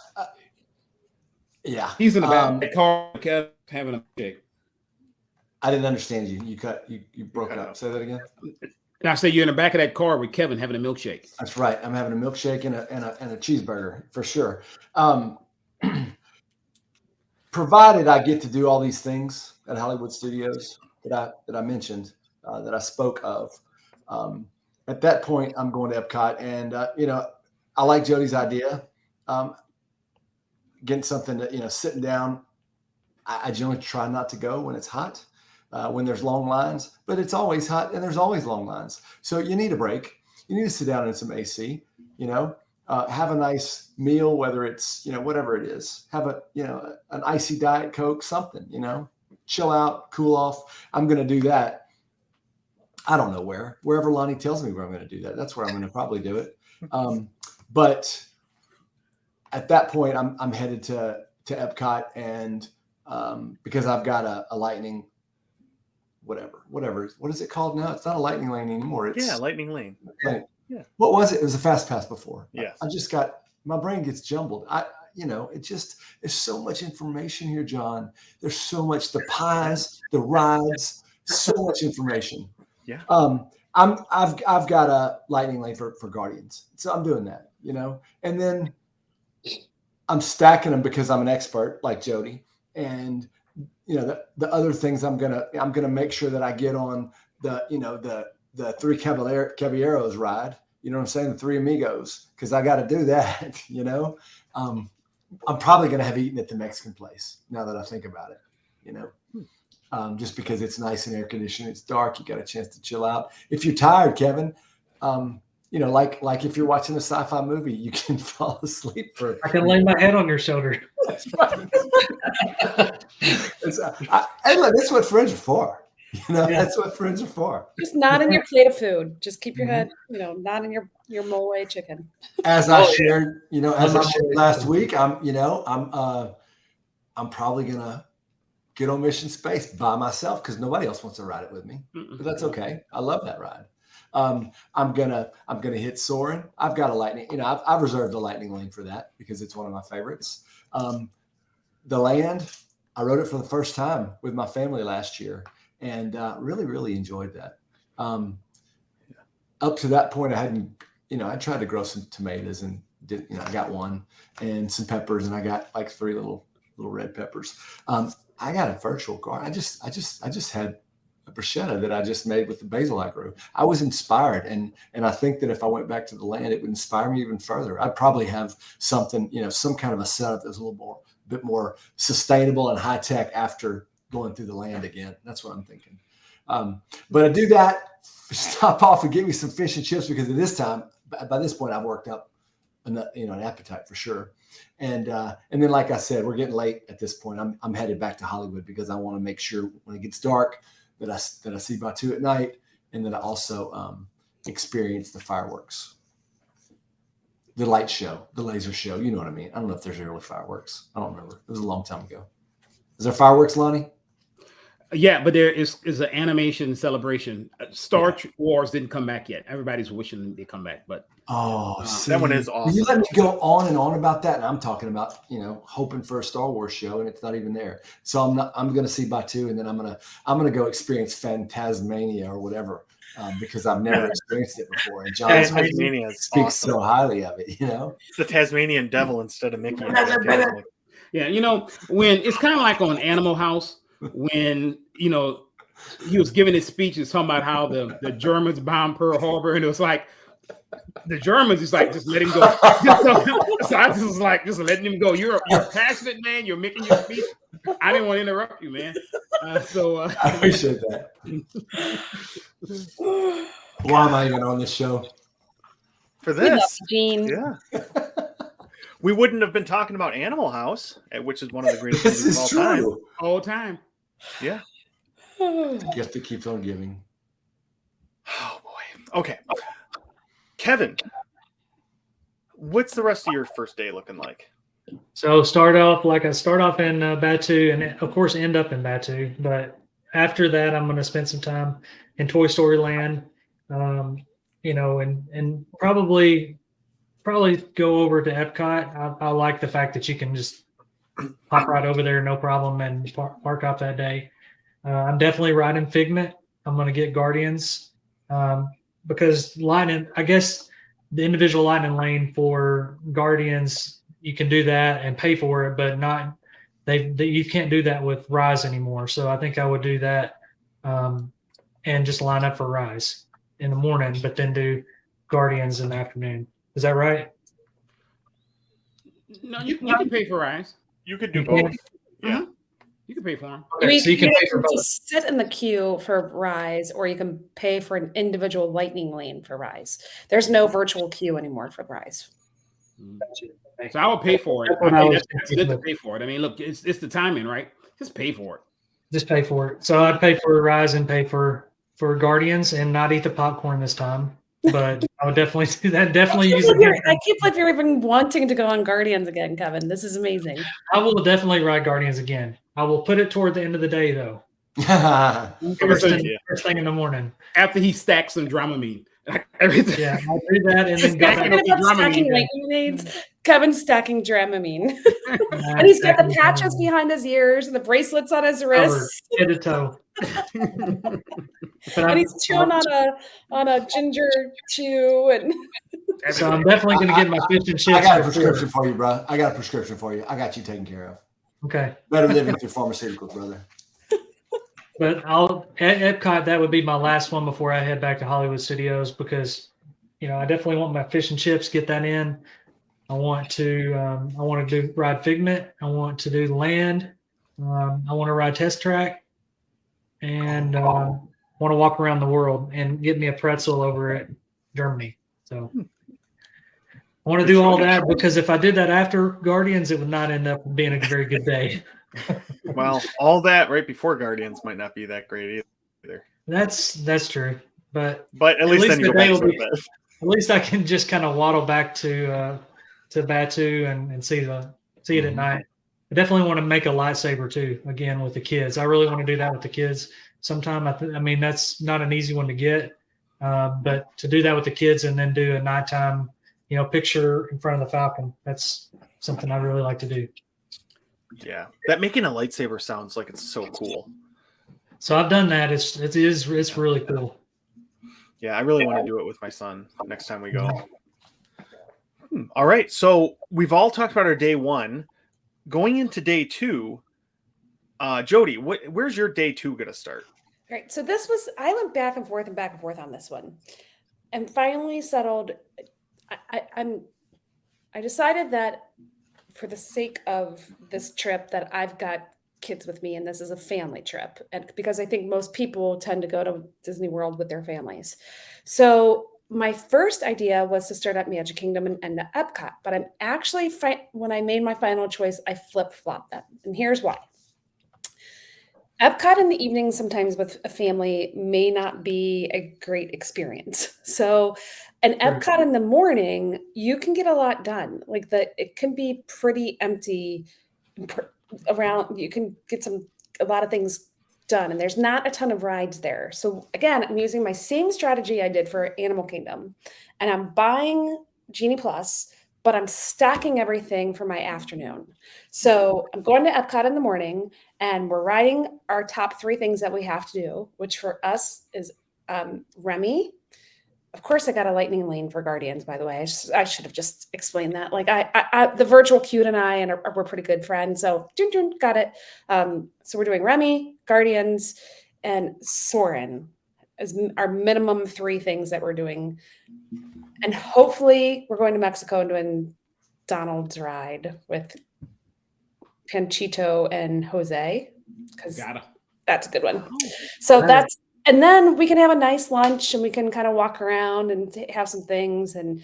yeah. He's in the back of the car Kev, having a shake. I didn't understand you. You broke up. Say that again. And I say you're in the back of that car with Kevin having a milkshake. That's right. I'm having a milkshake and a cheeseburger for sure. Provided I get to do all these things at Hollywood Studios that I mentioned, that I spoke of. At that point, I'm going to Epcot, and I like Jody's idea. Getting something to sitting down. I generally try not to go when it's hot, when there's long lines, but it's always hot and there's always long lines. So you need a break. You need to sit down in some AC. Have a nice meal, whether it's, whatever it is, have an icy Diet Coke, something, chill out, cool off. I'm going to do that. I don't know wherever Lonnie tells me where I'm going to do that. That's where I'm going to probably do it. But at that point, I'm headed to Epcot, and because I've got a lightning, whatever. What is it called now? It's not a lightning lane anymore. It's Lightning Lane. Yeah. What was it? It was a fast pass before. Yes. I just got, my brain gets jumbled. There's so much information here, John. There's so much, the pies, the rides, so much information. Yeah. I've got a lightning lane for Guardians. So I'm doing that, and then I'm stacking them because I'm an expert like Jody. And, the other things I'm gonna make sure that I get on the Three Caballeros ride, you know what I'm saying? The Three Amigos, because I got to do that, I'm probably going to have eaten at the Mexican place now that I think about it, just because it's nice and air conditioned, it's dark, you got a chance to chill out. If you're tired, Kevin, like if you're watching a sci-fi movie, you can fall asleep for. I can lay my head on your shoulder. That's right. Hey, look, that's what friends are for. Yeah. That's what friends are for. Just not in your plate of food. Just keep your Mhm. head, not in your mole chicken. As I Oh, yeah. shared, as I I'm shared always last thinking. week, I'm probably gonna get on Mission Space by myself because nobody else wants to ride it with me. But that's okay. I love that ride. I'm gonna hit Soarin'. I've got a lightning. I've reserved a lightning lane for that because it's one of my favorites. The Land, I rode it for the first time with my family last year, and really, really enjoyed that. Up to that point, I hadn't. I tried to grow some tomatoes and did. I got one and some peppers, and I got like 3 little red peppers. I got a virtual garden. I just had a bruschetta that I just made with the basil I grew. I was inspired, and I think that if I went back to the Land, it would inspire me even further. I'd probably have something, some kind of a setup that's a bit more sustainable and high tech after going through the Land again. That's what I'm thinking. But I do that, stop off and get me some fish and chips because at this time, by this point, I've worked up an appetite for sure. And then, like I said, we're getting late at this point. I'm headed back to Hollywood because I want to make sure when it gets dark that I see Batuu at night, and that I also experience the fireworks, the light show, the laser show. You know what I mean? I don't know if there's really fireworks. I don't remember. It was a long time ago. Is there fireworks, Lonnie? Yeah, but there is an animation celebration. Star Wars didn't come back yet. Everybody's wishing they come back, but that one is awesome. You let me go on and on about that, and I'm talking about hoping for a Star Wars show, and it's not even there. So I'm going to see Batuu, and then I'm gonna go experience Phantasmania or whatever because I've never experienced it before. And John Tasmania speaks awesome. so highly of it. It's the Tasmanian devil instead of Mickey. Yeah, when it's kind of like on Animal House when he was giving his speech and talking about how the Germans bombed Pearl Harbor, and it was like the Germans is like, just let him go. So I just was like, just letting him go. You're a passionate man. You're making your speech. I didn't want to interrupt you, man. I appreciate that. Why am I even on this show? For this, Gene. Yeah. We wouldn't have been talking about Animal House, which is one of the greatest This movies is of all time. true. all time. Yeah. The gift that keeps on giving. Oh boy. Okay. Kevin, what's the rest of your first day looking like? So start off in Batuu, and of course end up in Batuu. But after that, I'm going to spend some time in Toy Story Land, and probably go over to Epcot. I like the fact that you can just hop right over there, no problem, and park up that day. I'm definitely riding Figment. I'm going to get Guardians because I guess the individual lightning lane for Guardians, you can do that and pay for it, but you can't do that with Rise anymore. So I think I would do that and just line up for Rise in the morning, but then do Guardians in the afternoon. Is that right? No, you can pay for Rise. You could do both. Yeah. You can pay for them. Okay, so you can pay for both. Just sit in the queue for Rise, or you can pay for an individual lightning lane for Rise. There's no virtual queue anymore for Rise. So I will pay for it. That's good to pay for it. I mean, look, it's the timing, right? Just pay for it. Just pay for it. So I'd pay for Rise and pay for Guardians and not eat the popcorn this time. But I would definitely do that. Definitely use it. I can't believe you're even wanting to go on Guardians again, Kevin. This is amazing. I will definitely ride Guardians again. I will put it toward the end of the day, though. First thing in the morning. After he stacks some Dramamine. Everything. Yeah, I'll do that and then go back. Stacking lightning lanes. Kevin's stacking Dramamine. And he's got the patches behind his ears and the bracelets on his wrists. Head to toe. And he's chewing on a ginger chew. And so I'm definitely going to get my fish and chips. I got a prescription for you, bro. I got a prescription for you. I got you taken care of. Okay. Better live with your pharmaceuticals, brother. But at Epcot, that would be my last one before I head back to Hollywood Studios because, I definitely want my fish and chips, get that in. I want to ride Figment. I want to do Land. I want to ride Test Track. And want to walk around the world and get me a pretzel over at Germany. So I want to do all that because if I did that after Guardians, it would not end up being a very good day. Well, all that right before Guardians might not be that great either. That's true. But at least then you the go back day to will be, bed. at least I can just kind of waddle back to Batu and see it at Mhm. night. I definitely want to make a lightsaber too, again with the kids. I really want to do that with the kids sometime. I mean, that's not an easy one to get, but to do that with the kids and then do a nighttime, picture in front of the Falcon, that's something I really like to do. Yeah, that making a lightsaber sounds like it's so cool. So I've done that. It's really cool. Yeah, I really want to do it with my son next time we go. All right, so we've all talked about our day one. Going into day two, Jody, where's your day two going to start? All right. So I went back and forth on this one, and finally settled. I decided that for the sake of this trip that I've got kids with me and this is a family trip, and because I think most people tend to go to Disney World with their families. So my first idea was to start at Magic Kingdom and end at Epcot, but I'm actually when I made my final choice, I flip-flopped them, and here's why. Epcot in the evening sometimes with a family may not be a great experience. So, an Sure. Epcot in the morning, you can get a lot done. Like it can be pretty empty around. You can get a lot of things done, and there's not a ton of rides there. So again, I'm using my same strategy I did for Animal Kingdom, and I'm buying Genie Plus, but I'm stacking everything for my afternoon. So I'm going to Epcot in the morning, and we're riding our top 3 things that we have to do, which for us is Remy. Of course, I got a lightning lane for Guardians, by the way. I should have just explained that. Like the virtual cute and I, and we're pretty good friends. So got it. So we're doing Remy, Guardians, and Soarin' as our minimum 3 things that we're doing. And hopefully we're going to Mexico and doing Donald's ride with Panchito and Jose, because that's a good one. So and then we can have a nice lunch and we can kind of walk around and have some things and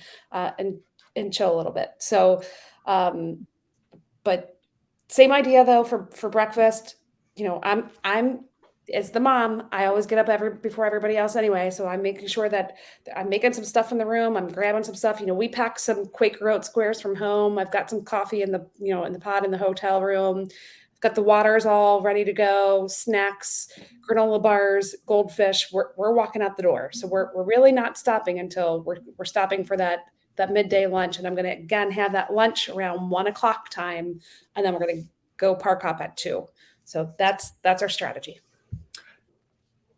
chill a little bit. So, but same idea though for breakfast. I'm as the mom, I always get up before everybody else anyway. So I'm making sure that I'm making some stuff in the room. I'm grabbing some stuff. We pack some Quaker Oat squares from home. I've got some coffee in the in the pot in the hotel room. I've got the waters all ready to go, snacks, granola bars, goldfish. We're walking out the door. So we're really not stopping until we're stopping for that midday lunch. And I'm going to again have that lunch around 1:00 time, and then we're going to go park hop at 2. So that's our strategy.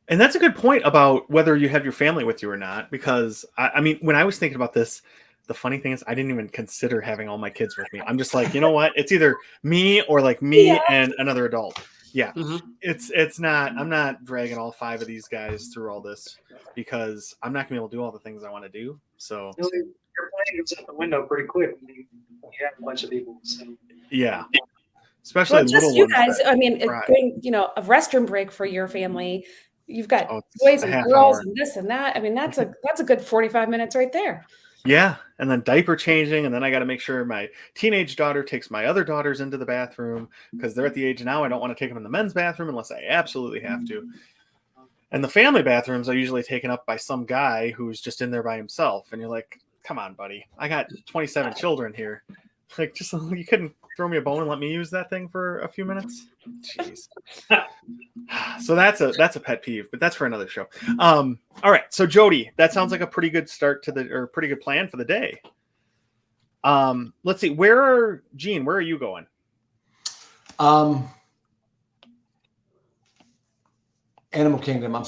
And that's a good point about whether you have your family with you or not, because I mean, when I was thinking about this, the funny thing is I didn't even consider having all my kids with me. I'm just like, you know what? It's either me or like me and another adult. Yeah. Mm-hmm. It's not, I'm not dragging all 5 of these guys through all this because I'm not gonna be able to do all the things I want to do. So your planning goes out the window pretty quick when you have a bunch of people. So. Yeah. Especially just little you ones guys. I mean, right. going, a restroom break for your family. You've got it's boys a and half girls hour. and this and that. I mean, that's a good 45 minutes right there. Yeah. And then diaper changing. And then I got to make sure my teenage daughter takes my other daughters into the bathroom because they're at the age now I don't want to take them in the men's bathroom unless I absolutely have to. And the family bathrooms are usually taken up by some guy who's just in there by himself. And you're like, come on, buddy. I got 27 children here. Like, just you couldn't throw me a bone and let me use that thing for a few minutes. Jeez. So that's a pet peeve, but that's for another show. All right. So Jody, that sounds like a pretty good start or pretty good plan for the day. Let's see. Gene, where are you going? Animal Kingdom. I'm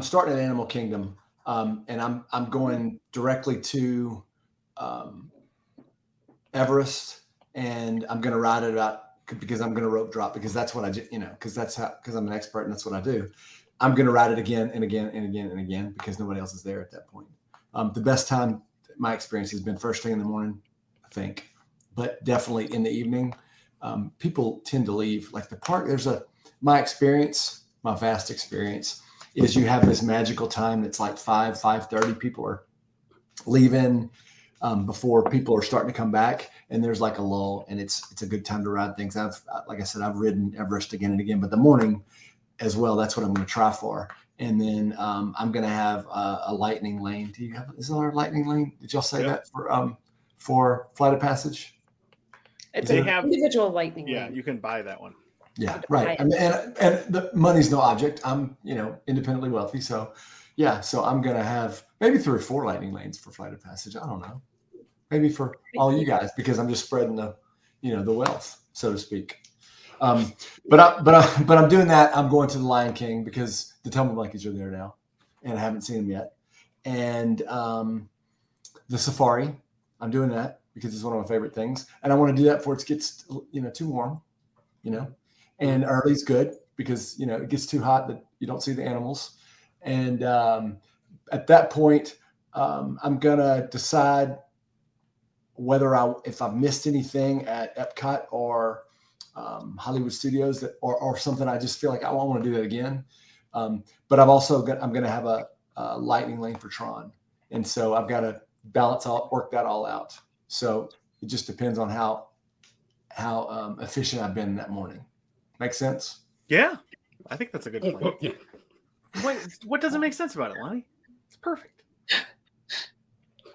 starting at Animal Kingdom. And I'm going directly to Everest, and I'm going to ride it out because I'm going to rope drop because that's what I do, because I'm an expert and that's what I do. I'm going to ride it again and again and again and again because nobody else is there at that point. The best time, my experience has been first thing in the morning, I think, but definitely in the evening. People tend to leave like the park. My vast experience is you have this magical time that's like 5:30. People are leaving before people are starting to come back, and there's like a lull, and it's a good time to ride things. Like I said, I've ridden Everest again and again, but the morning as well, that's what I'm going to try for. and then I'm going to have a lightning lane. Is there a lightning lane? Did y'all say that for Flight of Passage? It's They an have- individual lightning Yeah, lane. you can buy that one. Yeah, right. I mean, and the money's no object. I'm, independently wealthy. So, yeah. So I'm going to have maybe 3 or 4 lightning lanes for Flight of Passage. I don't know. Maybe for all you guys, because I'm just spreading the wealth, so to speak. But I'm doing that. I'm going to the Lion King because the Tumble Monkeys are there now, and I haven't seen them yet. And the Safari, I'm doing that because it's one of my favorite things, and I want to do that before it gets too warm, And early's good because it gets too hot that you don't see the animals. And at that point, I'm gonna decide whether if I've missed anything at Epcot or Hollywood Studios or something. I just feel like I want to do that again. But I'm going to have a lightning lane for Tron, and so I've got to work that all out. So it just depends on how efficient I've been that morning. Make sense? Yeah, I think that's a good plan. Yeah. What doesn't make sense about it, Lonnie? It's perfect.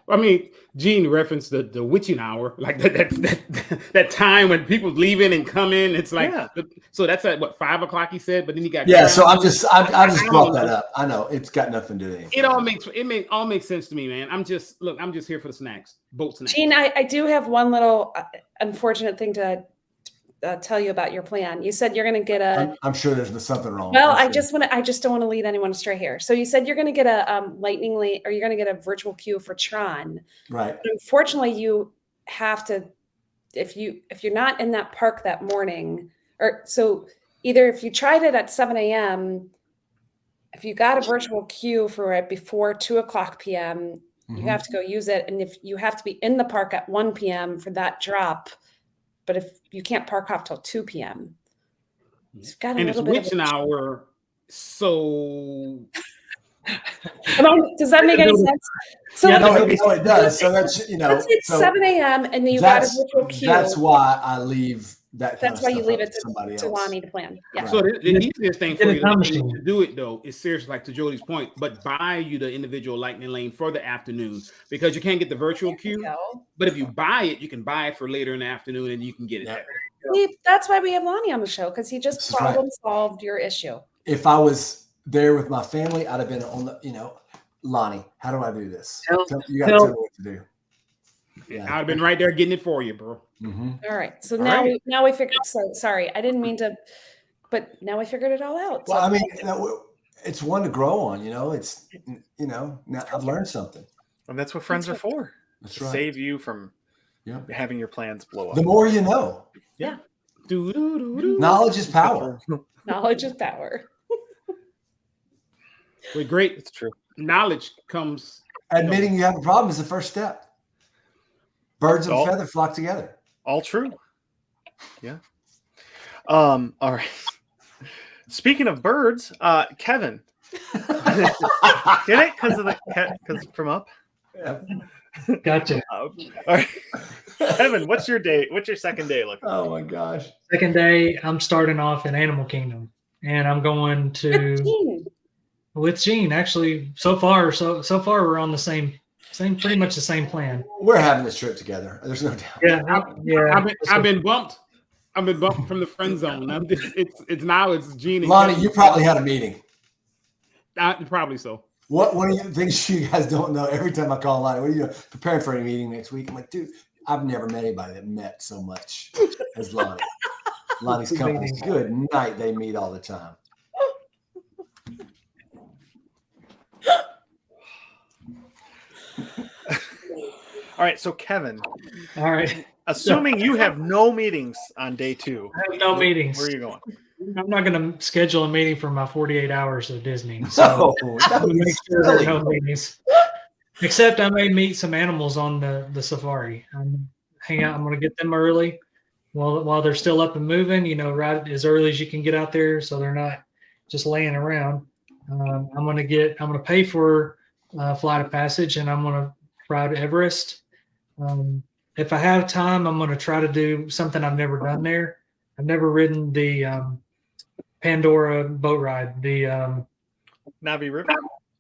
I mean, Gene referenced the witching hour, like that time when people leaving and coming. It's like, so that's at what, 5 o'clock he said, but then you got So I just brought that up. I know it's got nothing to do with anything. It all makes sense to me, man. I'm just here for the snacks, boat snacks. Gene, I do have one little unfortunate thing to tell you about your plan. You said you're going to get a. I'm sure there's something wrong. Well, I just don't want to lead anyone astray here. So you said you're going to get a lightning lane, or you're going to get a virtual queue for Tron. Right. But unfortunately, you have to, if you're not in that park that morning, or so either if you tried it at 7 a.m., if you got a virtual queue for it before 2:00 p.m., you have to go use it, and if you have to be in the park at 1 p.m. for that drop. But if you can't park hop till 2 p.m., it's got a and little it's bit witching hour, so. Does that make any sense? So it does. So that's let's say so 7 a.m. and then you got a virtual queue. That's why I leave that. That's why you leave it somebody to else. Lonnie to plan. Yeah. So the easiest thing for you time to machine. do it though is seriously, like to Jody's point, but buy you the individual lightning lane for the afternoon because you can't get the virtual queue. But if you buy it, you can buy it for later in the afternoon and you can get it there. See, that's why we have Lonnie on the show, because he just problem solved your issue. If I was there with my family, I'd have been on the, Lonnie, how do I do this? You got to tell me what to do. Yeah. I'd have been right there getting it for you, bro. Mm-hmm. All right. So now we figured. So sorry, I didn't mean to, but now we figured it all out. Well, I mean, it's one to grow on. It's now I've learned something. And that's what friends are for. That's to right. save you from having your plans blow up. The more you know. Yeah. Knowledge is power. Knowledge is power. With great, It's true. knowledge comes. Admitting you have a problem is the first step. Birds of a feather flock together. All true. Yeah. All right. Speaking of birds, Kevin. Get it? Because from up? Yeah. Gotcha. All right. Kevin, what's your day? What's your second day looking? Oh my gosh. Second day, I'm starting off in Animal Kingdom, and I'm going to with Gene. Actually, so far we're on the same, pretty much the same plan. We're having this trip together. There's no doubt. Yeah. I've been bumped. I've been bumped from the friend zone. It's Gene. And Lonnie, Kevin. you probably had a meeting. Probably so. One of the things you guys don't know, every time I call Lonnie, what are you doing? Preparing for a meeting next week? I'm like, dude, I've never met anybody that met so much as Lonnie. Lonnie's company. Good night. They meet all the time. All right. So, Kevin, All right. assuming you have no meetings on day 2, I have no meetings. where are you going? I'm not going to schedule a meeting for my 48 hours of Disney. So that would make be sure there are silly. no meetings. Except I may meet some animals on the safari. Hang out. I'm going to get them early while they're still up and moving. Right as early as you can get out there, so they're not just laying around. I'm going to pay for Flight of Passage, and I'm going to ride Everest. If I have time, I'm going to try to do something I've never done there. I've never ridden the Pandora boat ride, the Navi River.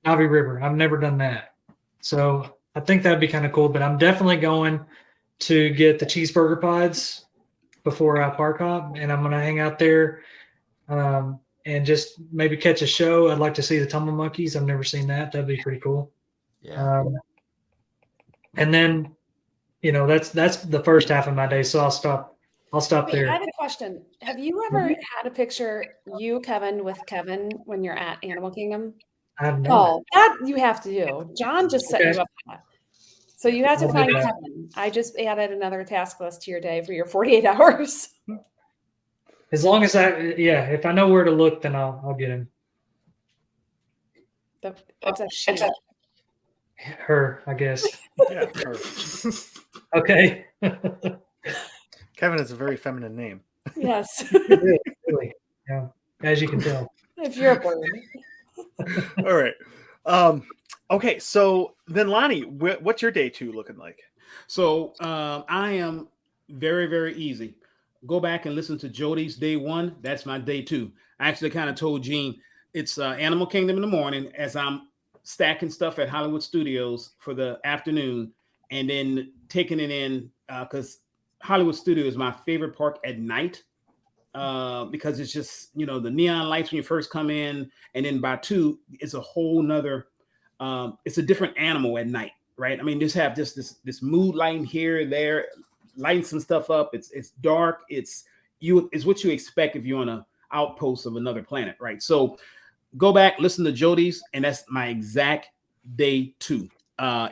Navi River. I've never done that. So I think that'd be kind of cool, but I'm definitely going to get the cheeseburger pods before I park hop, and I'm going to hang out there and just maybe catch a show. I'd like to see the Tumble Monkeys. I've never seen that. That'd be pretty cool. Yeah. And then, that's the first half of my day. So I'll stop Wait, there. I have a question. Have you ever had a picture, you, Kevin, with Kevin when you're at Animal Kingdom? I have no. Oh, that you have to do. John just set Okay. you up for that. So you have to I'll do find that. Kevin. I just added another task list to your day for your 48 hours. As long as if I know where to look, then I'll get him. It's a she. Her, I guess. Yeah. Or- Okay. Kevin is a very feminine name. Yes. Really. Yeah. As you can tell. If you're a bird. All right. Okay. So then, Lonnie, what's your day 2 looking like? So I am very, very easy. Go back and listen to Jody's day 1. That's my day 2. I actually kind of told Gene it's Animal Kingdom in the morning as I'm stacking stuff at Hollywood Studios for the afternoon, and then taking it in because Hollywood Studios is my favorite park at night because it's just, the neon lights when you first come in, and then by 2, it's a whole nother, it's a different animal at night, right? I mean, just have this mood lighting here, there, lighting some stuff up. It's dark. It's what you expect if you're on a outpost of another planet, right? So go back, listen to Jody's, and that's my exact day 2.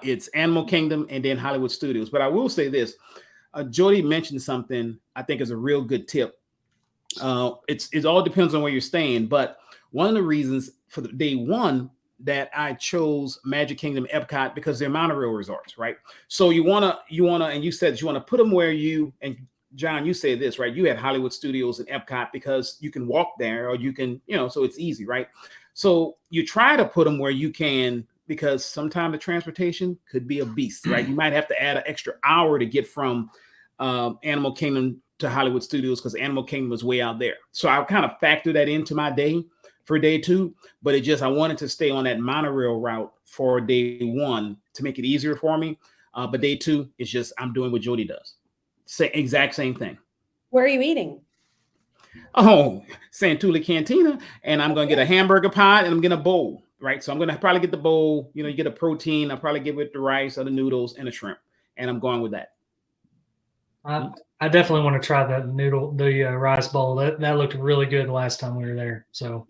It's Animal Kingdom and then Hollywood Studios. But I will say this: Jody mentioned something I think is a real good tip. It all depends on where you're staying, but one of the reasons for the day 1 that I chose Magic Kingdom Epcot because they're monorail resorts, right? So you wanna, and you said you want to put them where and John, you said this, right? You had Hollywood Studios and Epcot because you can walk there, or you can, so it's easy, right? So you try to put them where you can, because sometimes the transportation could be a beast, right? You might have to add an extra hour to get from Animal Kingdom to Hollywood Studios because Animal Kingdom is way out there. So I kind of factor that into my day for day 2, but I wanted to stay on that monorail route for day 1 to make it easier for me. But day 2 is just, I'm doing what Jody does. Exact same thing. Where are you eating? Oh, Santulli Cantina, and I'm going to get a hamburger pie, and I'm getting a bowl, right? So I'm going to probably get the bowl, you get a protein. I'll probably get with the rice or the noodles and the shrimp, and I'm going with that. I definitely want to try the rice bowl. That looked really good last time we were there. So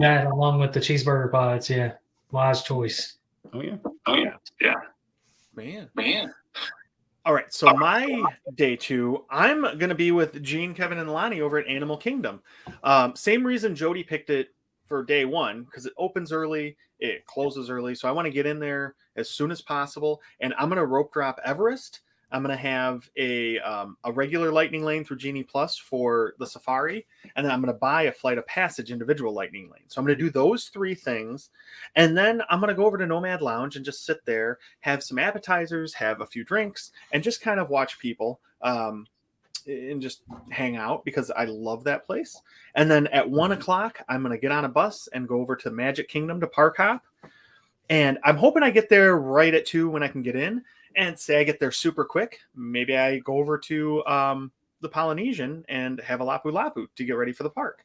that along with the cheeseburger pods, yeah, wise choice. Oh yeah. Man. All right, so my day 2, I'm going to be with Gene, Kevin, and Lonnie over at Animal Kingdom. Same reason Jody picked it for day 1, because it opens early, it closes early, so I want to get in there as soon as possible, and I'm going to rope drop Everest. I'm going to have a regular Lightning Lane through Genie Plus for the safari, and then I'm going to buy a Flight of Passage individual Lightning Lane. So I'm going to do those 3 things, and then I'm going to go over to Nomad Lounge and just sit there, have some appetizers, have a few drinks, and just kind of watch people and just hang out because I love that place. And then at 1 o'clock, I'm going to get on a bus and go over to Magic Kingdom to park hop. And I'm hoping I get there right at 2 when I can get in. And say I get there super quick. Maybe I go over to the Polynesian and have a Lapu Lapu to get ready for the park.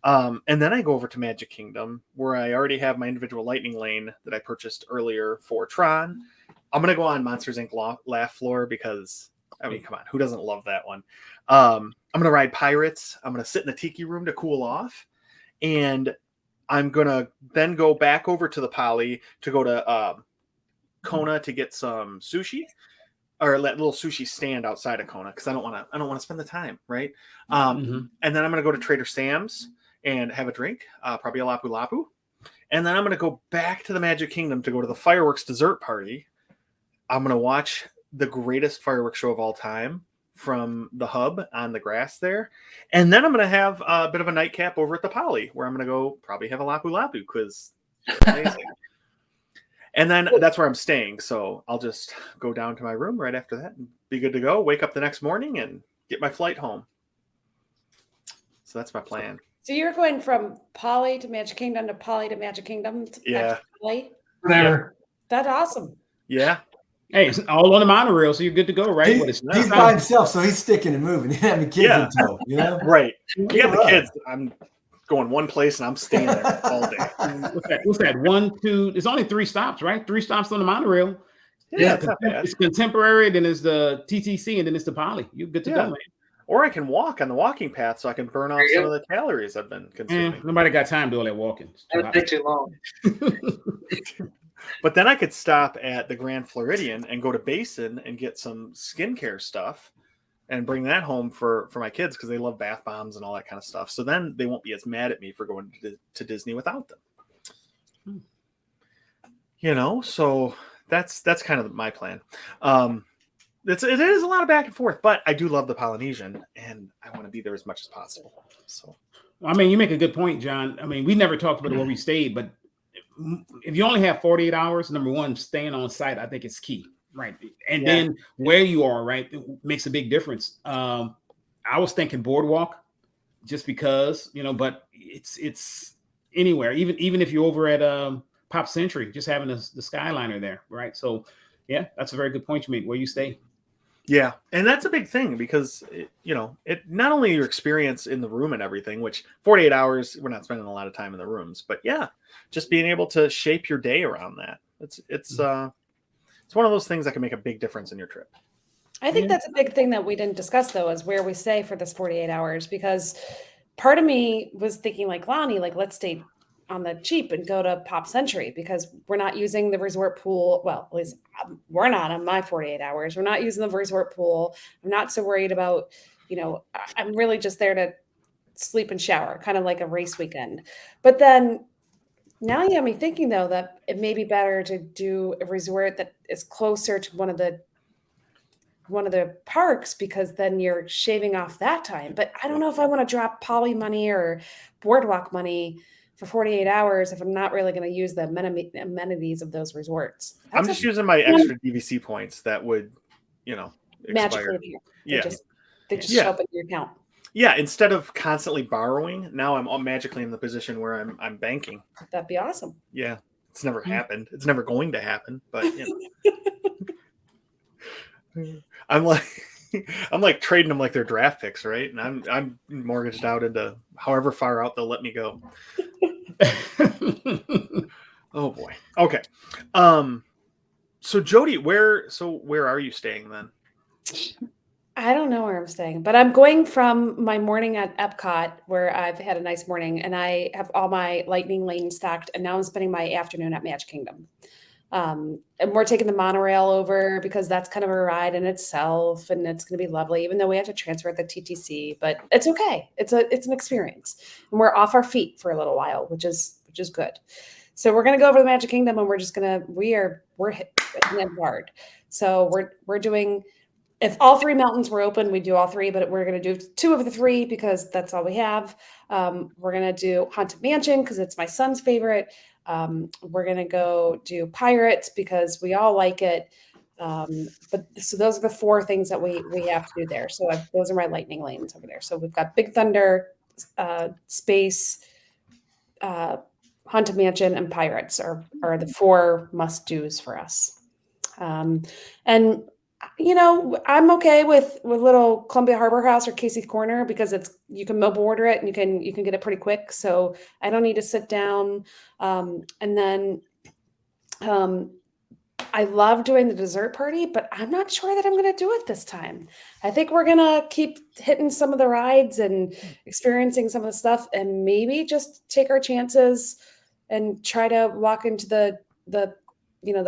And then I go over to Magic Kingdom where I already have my individual Lightning Lane that I purchased earlier for Tron. I'm going to go on Monsters Inc. Laugh Floor because, I mean, come on, who doesn't love that one? I'm going to ride Pirates. I'm going to sit in the Tiki Room to cool off. And I'm going to then go back over to the Poly to go to Kona to get some sushi, or that little sushi stand outside of Kona because I don't want to spend the time, right? And then I'm going to go to Trader Sam's and have a drink, probably a Lapu Lapu, and then I'm going to go back to the Magic Kingdom to go to the fireworks dessert party. I'm going to watch the greatest fireworks show of all time from the hub on the grass there, and then I'm going to have a bit of a nightcap over at the Poly where I'm going to go probably have a Lapu Lapu because amazing. And then that's where I'm staying. So I'll just go down to my room right after that and be good to go. Wake up the next morning and get my flight home. So that's my plan. So you're going from Poly to Magic Kingdom to Poly to Magic Kingdom. To Yeah. back to Poly. There. That's awesome. Yeah. Hey, it's all on the monorail, so you're good to go, right? He- What is he's by himself, so he's sticking and moving. He having kids Yeah. in tow, you know? Right. You got the Right. kids. I'm going one place and I'm staying there all day. What's that? 1, 2. There's only 3 stops, right? 3 stops on the monorail. Yeah, it's not bad. It's Contemporary, then it's the TTC, and then it's the Poly. You're good to Yeah. go, man. Or I can walk on the walking path so I can burn off There you some go. of the calories I've been consuming. Nobody got time to do all that walking. It's too That would take too long. hot. But then I could stop at the Grand Floridian and go to Basin and get some skincare stuff and bring that home for my kids because they love bath bombs and all that kind of stuff. So then they won't be as mad at me for going to Disney without them. You know, so that's kind of my plan. It is a lot of back and forth, but I do love the Polynesian and I want to be there as much as possible. So I mean, you make a good point, John. I mean, we never talked about where we stayed, but if you only have 48 hours, number one, staying on site, I think it's key, right? And Yeah. then where you are, right, it makes a big difference. I was thinking boardwalk, just because, you know, but it's anywhere, even if you're over at Pop Century, just having the Skyliner there, right? So, yeah, that's a very good point you made. Where you stay. yeah, and that's a big thing because it not only your experience in the room and everything, which 48 hours we're not spending a lot of time in the rooms, but yeah, just being able to shape your day around that. It's one of those things that can make a big difference in your trip. I think Yeah. that's a big thing that we didn't discuss though, is where we stay for this 48 hours, because part of me was thinking like Lonnie, like let's stay on the cheap and go to Pop Century because we're not using the resort pool. Well, at least we're not on my 48 hours. We're not using the resort pool. I'm not so worried about, I'm really just there to sleep and shower, kind of like a race weekend. But then now you have me thinking though that it may be better to do a resort that is closer to one of the parks, because then you're shaving off that time. But I don't know if I want to drop Poly money or boardwalk money for 48 hours if I'm not really going to use the amenities of those resorts. I'm just using my extra DVC points that would, magically expire. appear. Yeah. They just Yeah. show up in your account. Yeah, instead of constantly borrowing, now I'm all magically in the position where I'm banking. That'd be awesome. Yeah, it's never happened. It's never going to happen. But I'm like trading them like they're draft picks, right? And I'm mortgaged out into however far out they'll let me go. Oh boy. Okay. So Jody, where are you staying then? I don't know where I'm staying, but I'm going from my morning at Epcot, where I've had a nice morning, and I have all my Lightning Lane stacked, and now I'm spending my afternoon at Magic Kingdom. And we're taking the monorail over because that's kind of a ride in itself, and it's going to be lovely, even though we have to transfer at the TTC, but it's okay. It's an experience, and we're off our feet for a little while, which is good. So we're going to go over to the Magic Kingdom, and we're hitting it hard. So we're doing. If all 3 mountains were open, we'd do all 3, but we're going to do 2 of the 3 because that's all we have. We're going to do Haunted Mansion because it's my son's favorite. We're going to go do Pirates because we all like it. So those are the 4 things that we have to do there. So those are my lightning lanes over there. So we've got Big Thunder, Space, Haunted Mansion, and Pirates are the 4 must-dos for us. And I'm okay with little Columbia Harbor House or Casey's Corner because you can mobile order it and you can get it pretty quick. So I don't need to sit down. And then I love doing the dessert party, but I'm not sure that I'm going to do it this time. I think we're going to keep hitting some of the rides and experiencing some of the stuff, and maybe just take our chances and try to walk into the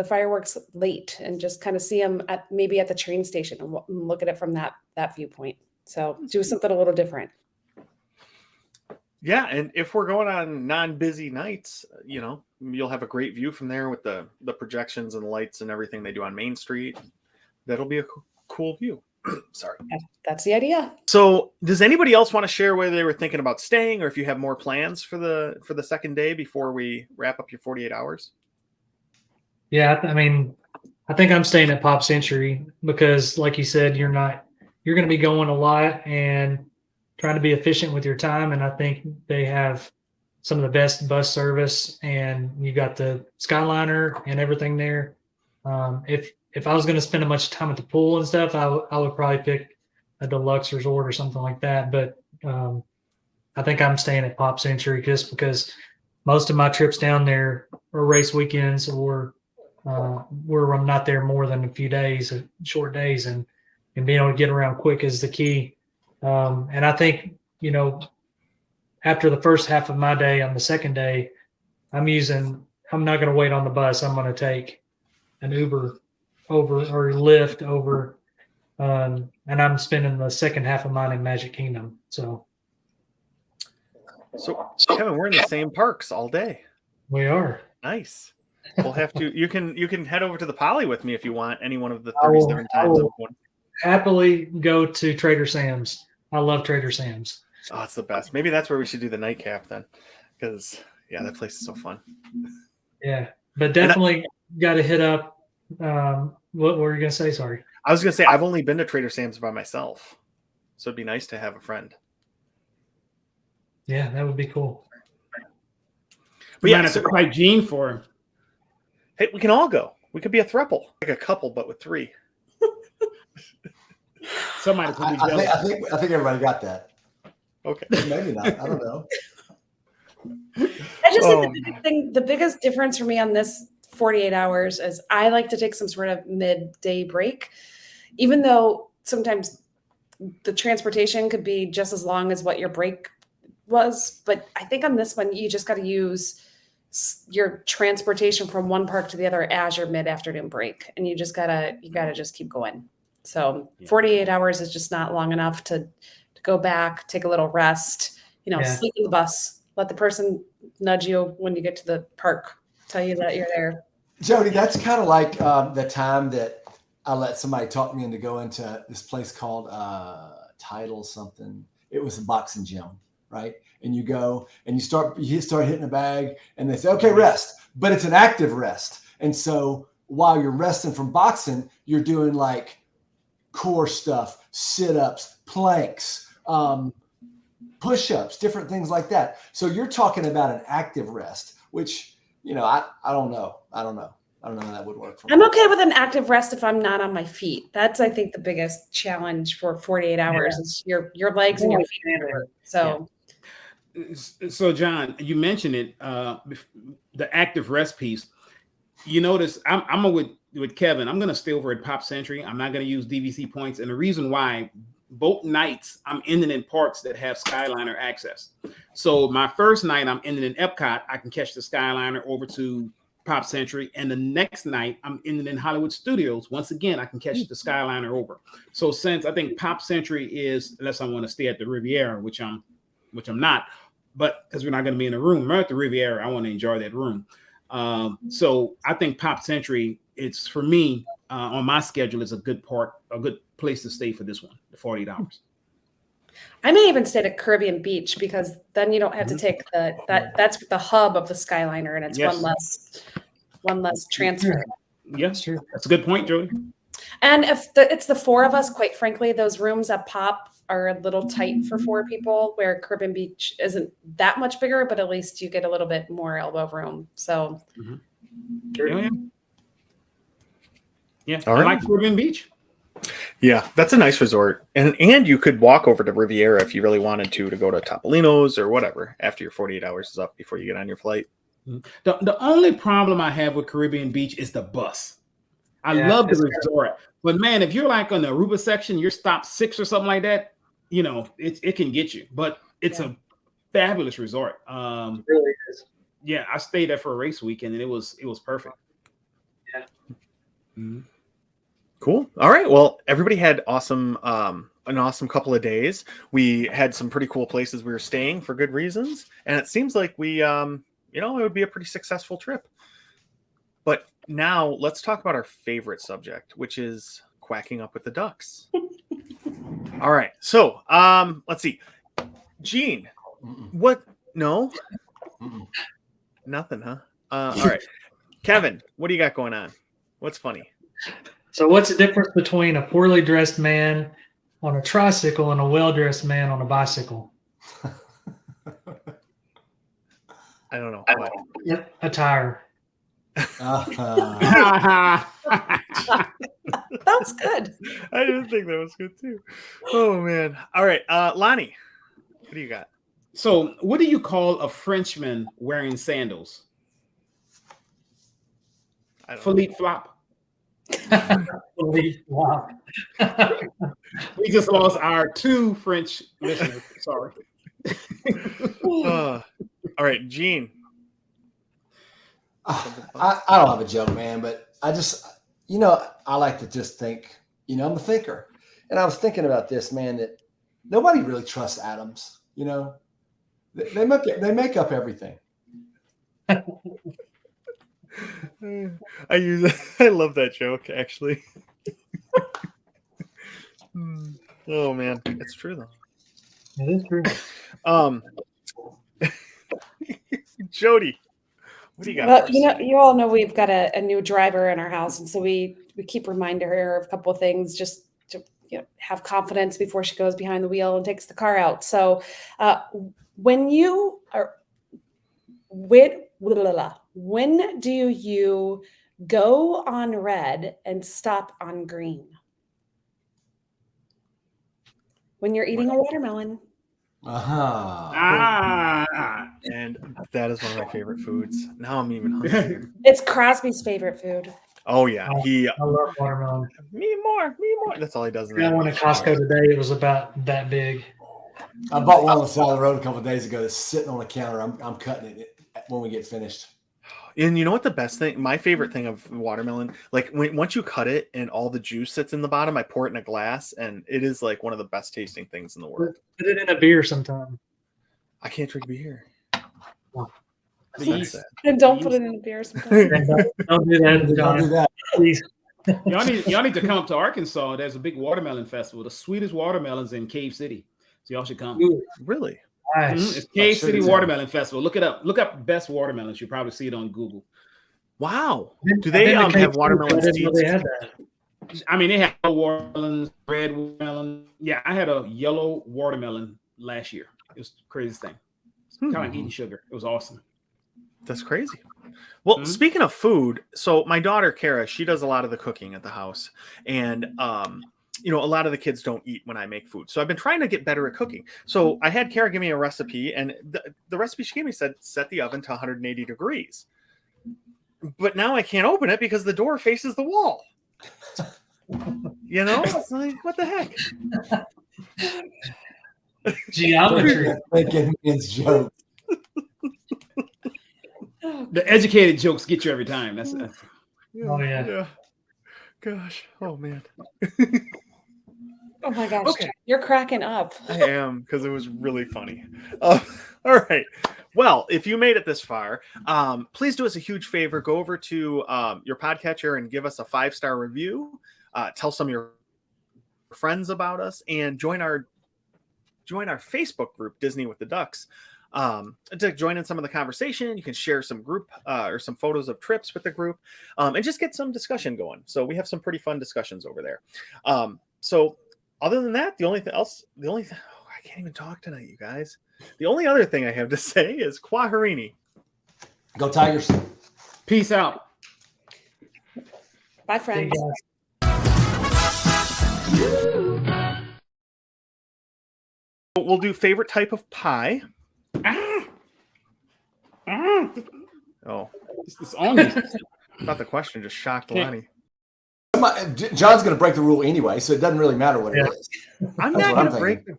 fireworks late and just kind of see them at the train station and look at it from that viewpoint. So do something a little different. Yeah, and if we're going on non-busy nights, you'll have a great view from there with the projections and the lights and everything they do on Main Street. That'll be a cool view. Sorry. That's the idea. So does anybody else want to share whether they were thinking about staying or if you have more plans for the second day before we wrap up your 48 hours? Yeah, I mean, I think I'm staying at Pop Century because, like you said, you're going to be going a lot and trying to be efficient with your time. And I think they have some of the best bus service, and you got the Skyliner and everything there. If I was going to spend a bunch of time at the pool and stuff, I would probably pick a deluxe resort or something like that. But I think I'm staying at Pop Century just because most of my trips down there are race weekends or where I'm not there more than a few days, short days, and being able to get around quick is the key. And I think, after the first half of my day, on the second day, I'm not going to wait on the bus. I'm going to take an Uber over or Lyft over, and I'm spending the second half of mine in Magic Kingdom. So Kevin, we're in the same parks all day. we are. Nice. We'll have to. You can head over to the Poly with me if you want. Any one of the 37 times. Happily go to Trader Sam's. I love Trader Sam's. Oh, it's the best. Maybe that's where we should do the nightcap then, because that place is so fun. Yeah, but definitely got to hit up. What were you gonna say? Sorry. I was gonna say I've only been to Trader Sam's by myself, so it'd be nice to have a friend. Yeah, that would be cool. But yeah, it's quite Gene for him. Hey, we can all go. We could be a throuple, like a couple, but with 3. Somebody could be jealous. I think everybody got that. Okay. Maybe not. I don't know. I just think the biggest difference for me on this 48 hours is I like to take some sort of midday break, even though sometimes the transportation could be just as long as what your break was. But I think on this one, you just got to use your transportation from one park to the other as your mid-afternoon break. And you gotta just keep going. So 48 hours is just not long enough to go back, take a little rest, sleep in the bus, let the person nudge you when you get to the park, tell you that you're there. Jody, that's kind of like the time that I let somebody talk me into going to this place called Tidal something. It was a boxing gym, right? And you go and you start hitting a bag and they say, okay, rest, but it's an active rest. And so while you're resting from boxing, you're doing like core stuff, sit-ups, planks, push-ups, different things like that. So you're talking about an active rest, which, I don't know. I don't know how that would work for me. I'm okay with an active rest if I'm not on my feet. That's, I think, the biggest challenge for 48 hours is your legs and your feet. So. So John, you mentioned it, the active rest piece. You notice I'm with Kevin. I'm going to stay over at Pop Century. I'm not going to use DVC points. And the reason why, both nights I'm ending in parks that have Skyliner access. So my first night I'm ending in Epcot. I can catch the Skyliner over to Pop Century. And the next night I'm ending in Hollywood Studios. Once again, I can catch the Skyliner over. So since I think Pop Century is, unless I want to stay at the Riviera, which I'm not, but because we're not going to be in a room, we're at the Riviera, I want to enjoy that room. So I think Pop Century, it's for me on my schedule, is a good place to stay for this one, the 48 hours. I may even stay at Caribbean Beach because then you don't have to take that's the hub of the Skyliner and it's one less transfer. Yes, true. That's a good point, Jody. And if it's the 4 of us, quite frankly, those rooms at Pop are a little tight for 4 people, where Caribbean Beach isn't that much bigger, but at least you get a little bit more elbow room. So, yeah. All I right. like Caribbean Beach. Yeah, that's a nice resort, and you could walk over to Riviera if you really wanted to go to Topolino's or whatever after your 48 hours is up before you get on your flight. The only problem I have with Caribbean Beach is the bus. I love the resort, but man, if you're like on the Aruba section, you're stop 6 or something like that, it can get you. But it's a fabulous resort. It really is. Yeah, I stayed there for a race weekend and it was perfect. Yeah. Mm-hmm. Cool. All right. Well, everybody had an awesome couple of days. We had some pretty cool places we were staying for good reasons, and it seems like we, it would be a pretty successful trip. But now let's talk about our favorite subject, which is quacking up with the ducks. All right. So, let's see. Gene, what? No, nothing, huh? All right. Kevin, what do you got going on? What's funny? So what's the difference between a poorly dressed man on a tricycle and a well-dressed man on a bicycle? I don't know. What? Attire. That was good. I didn't think that was good too. Oh man. All right. Lonnie, what do you got? So, what do you call a Frenchman wearing sandals? I don't know. Philippe Flop. Wow. We just lost our 2 French listeners. Sorry. All right, Gene. I don't have a joke, man, but I just, I like to just think, I'm a thinker. And I was thinking about this, man, that nobody really trusts atoms, They make up everything. I love that joke, actually. Oh man, it's true though. It is true. Jody, what do you got? Well, for us? you all know we've got a new driver in our house, and so we keep reminding her of a couple of things just to have confidence before she goes behind the wheel and takes the car out. So, when do you go on red and stop on green? When you're eating a watermelon. And that is one of my favorite foods. Now I'm even hungry. It's Crosby's favorite food. Oh yeah, I love watermelon. me more. That's all he does. I got one at Costco today. It was about that big. I bought one on the side of the road a couple of days ago that's sitting on the counter. I'm cutting it when we get finished. And you know what the best thing, my favorite thing of watermelon, like once you cut it and all the juice sits in the bottom, I pour it in a glass, and it is like one of the best tasting things in the world. Put it in a beer sometime. I can't drink beer. Please. And don't put it in a beer sometimes. Don't do that, Don't do John. that. Please. Y'all need to come up to Arkansas. There's a big watermelon festival. The sweetest watermelons in Cave City. So y'all should come. Really? Nice. It's Cave sure City it's Watermelon Festival. Look it up. Look up best watermelons. You'll probably see it on Google. Wow. I've Do they been to have Cape watermelon City, I didn't know seeds? they had that. I mean, they have watermelons, red watermelon. Yeah, I had a yellow watermelon last year. It was the craziest thing. Kind of like eating sugar. It was awesome. That's crazy. Well, speaking of food, so my daughter Kara, she does a lot of the cooking at the house, and a lot of the kids don't eat when I make food. So I've been trying to get better at cooking. So I had Kara give me a recipe, and the recipe she gave me said set the oven to 180 degrees. But now I can't open it because the door faces the wall. It's like, what the heck? Geometry. Making men's jokes. The educated jokes get you every time. That's Oh, yeah. Gosh. Oh man. Oh my gosh. Okay. You're cracking up. I am, because it was really funny. All right. Well, if you made it this far, please do us a huge favor. Go over to your podcatcher and give us a 5-star review. Tell some of your friends about us, and join our Facebook group, Disney with the Ducks. To join in some of the conversation. You can share some group or some photos of trips with the group, and just get some discussion going. So we have some pretty fun discussions over there. So other than that, I can't even talk tonight, you guys. The only other thing I have to say is Quaharini. Go Tigers. peace out. Bye, Hey, friends. guys. We'll do favorite type of pie. Oh, It's on you. I thought the question just shocked Lonnie. John's going to break the rule anyway, so it doesn't really matter what it is. I'm That's not what I'm going to break. thinking.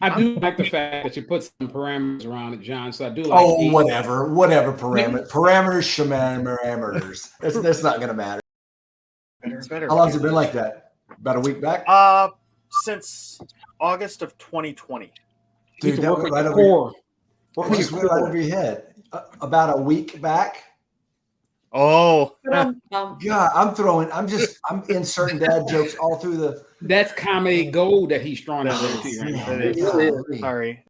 I do like the fact that you put some parameters around it, John. So I do like. Oh, whatever parameters. That's not going to matter. Better. How long's it been like that? About a week back? Since August of 2020. Dude, that work went with right the over your, core. Work it with just your went right core. over your head. About a week back. Oh, Um, God, I'm inserting dad jokes all through the. That's comedy gold that he's throwing out there to you right now. that is- Golly. sorry.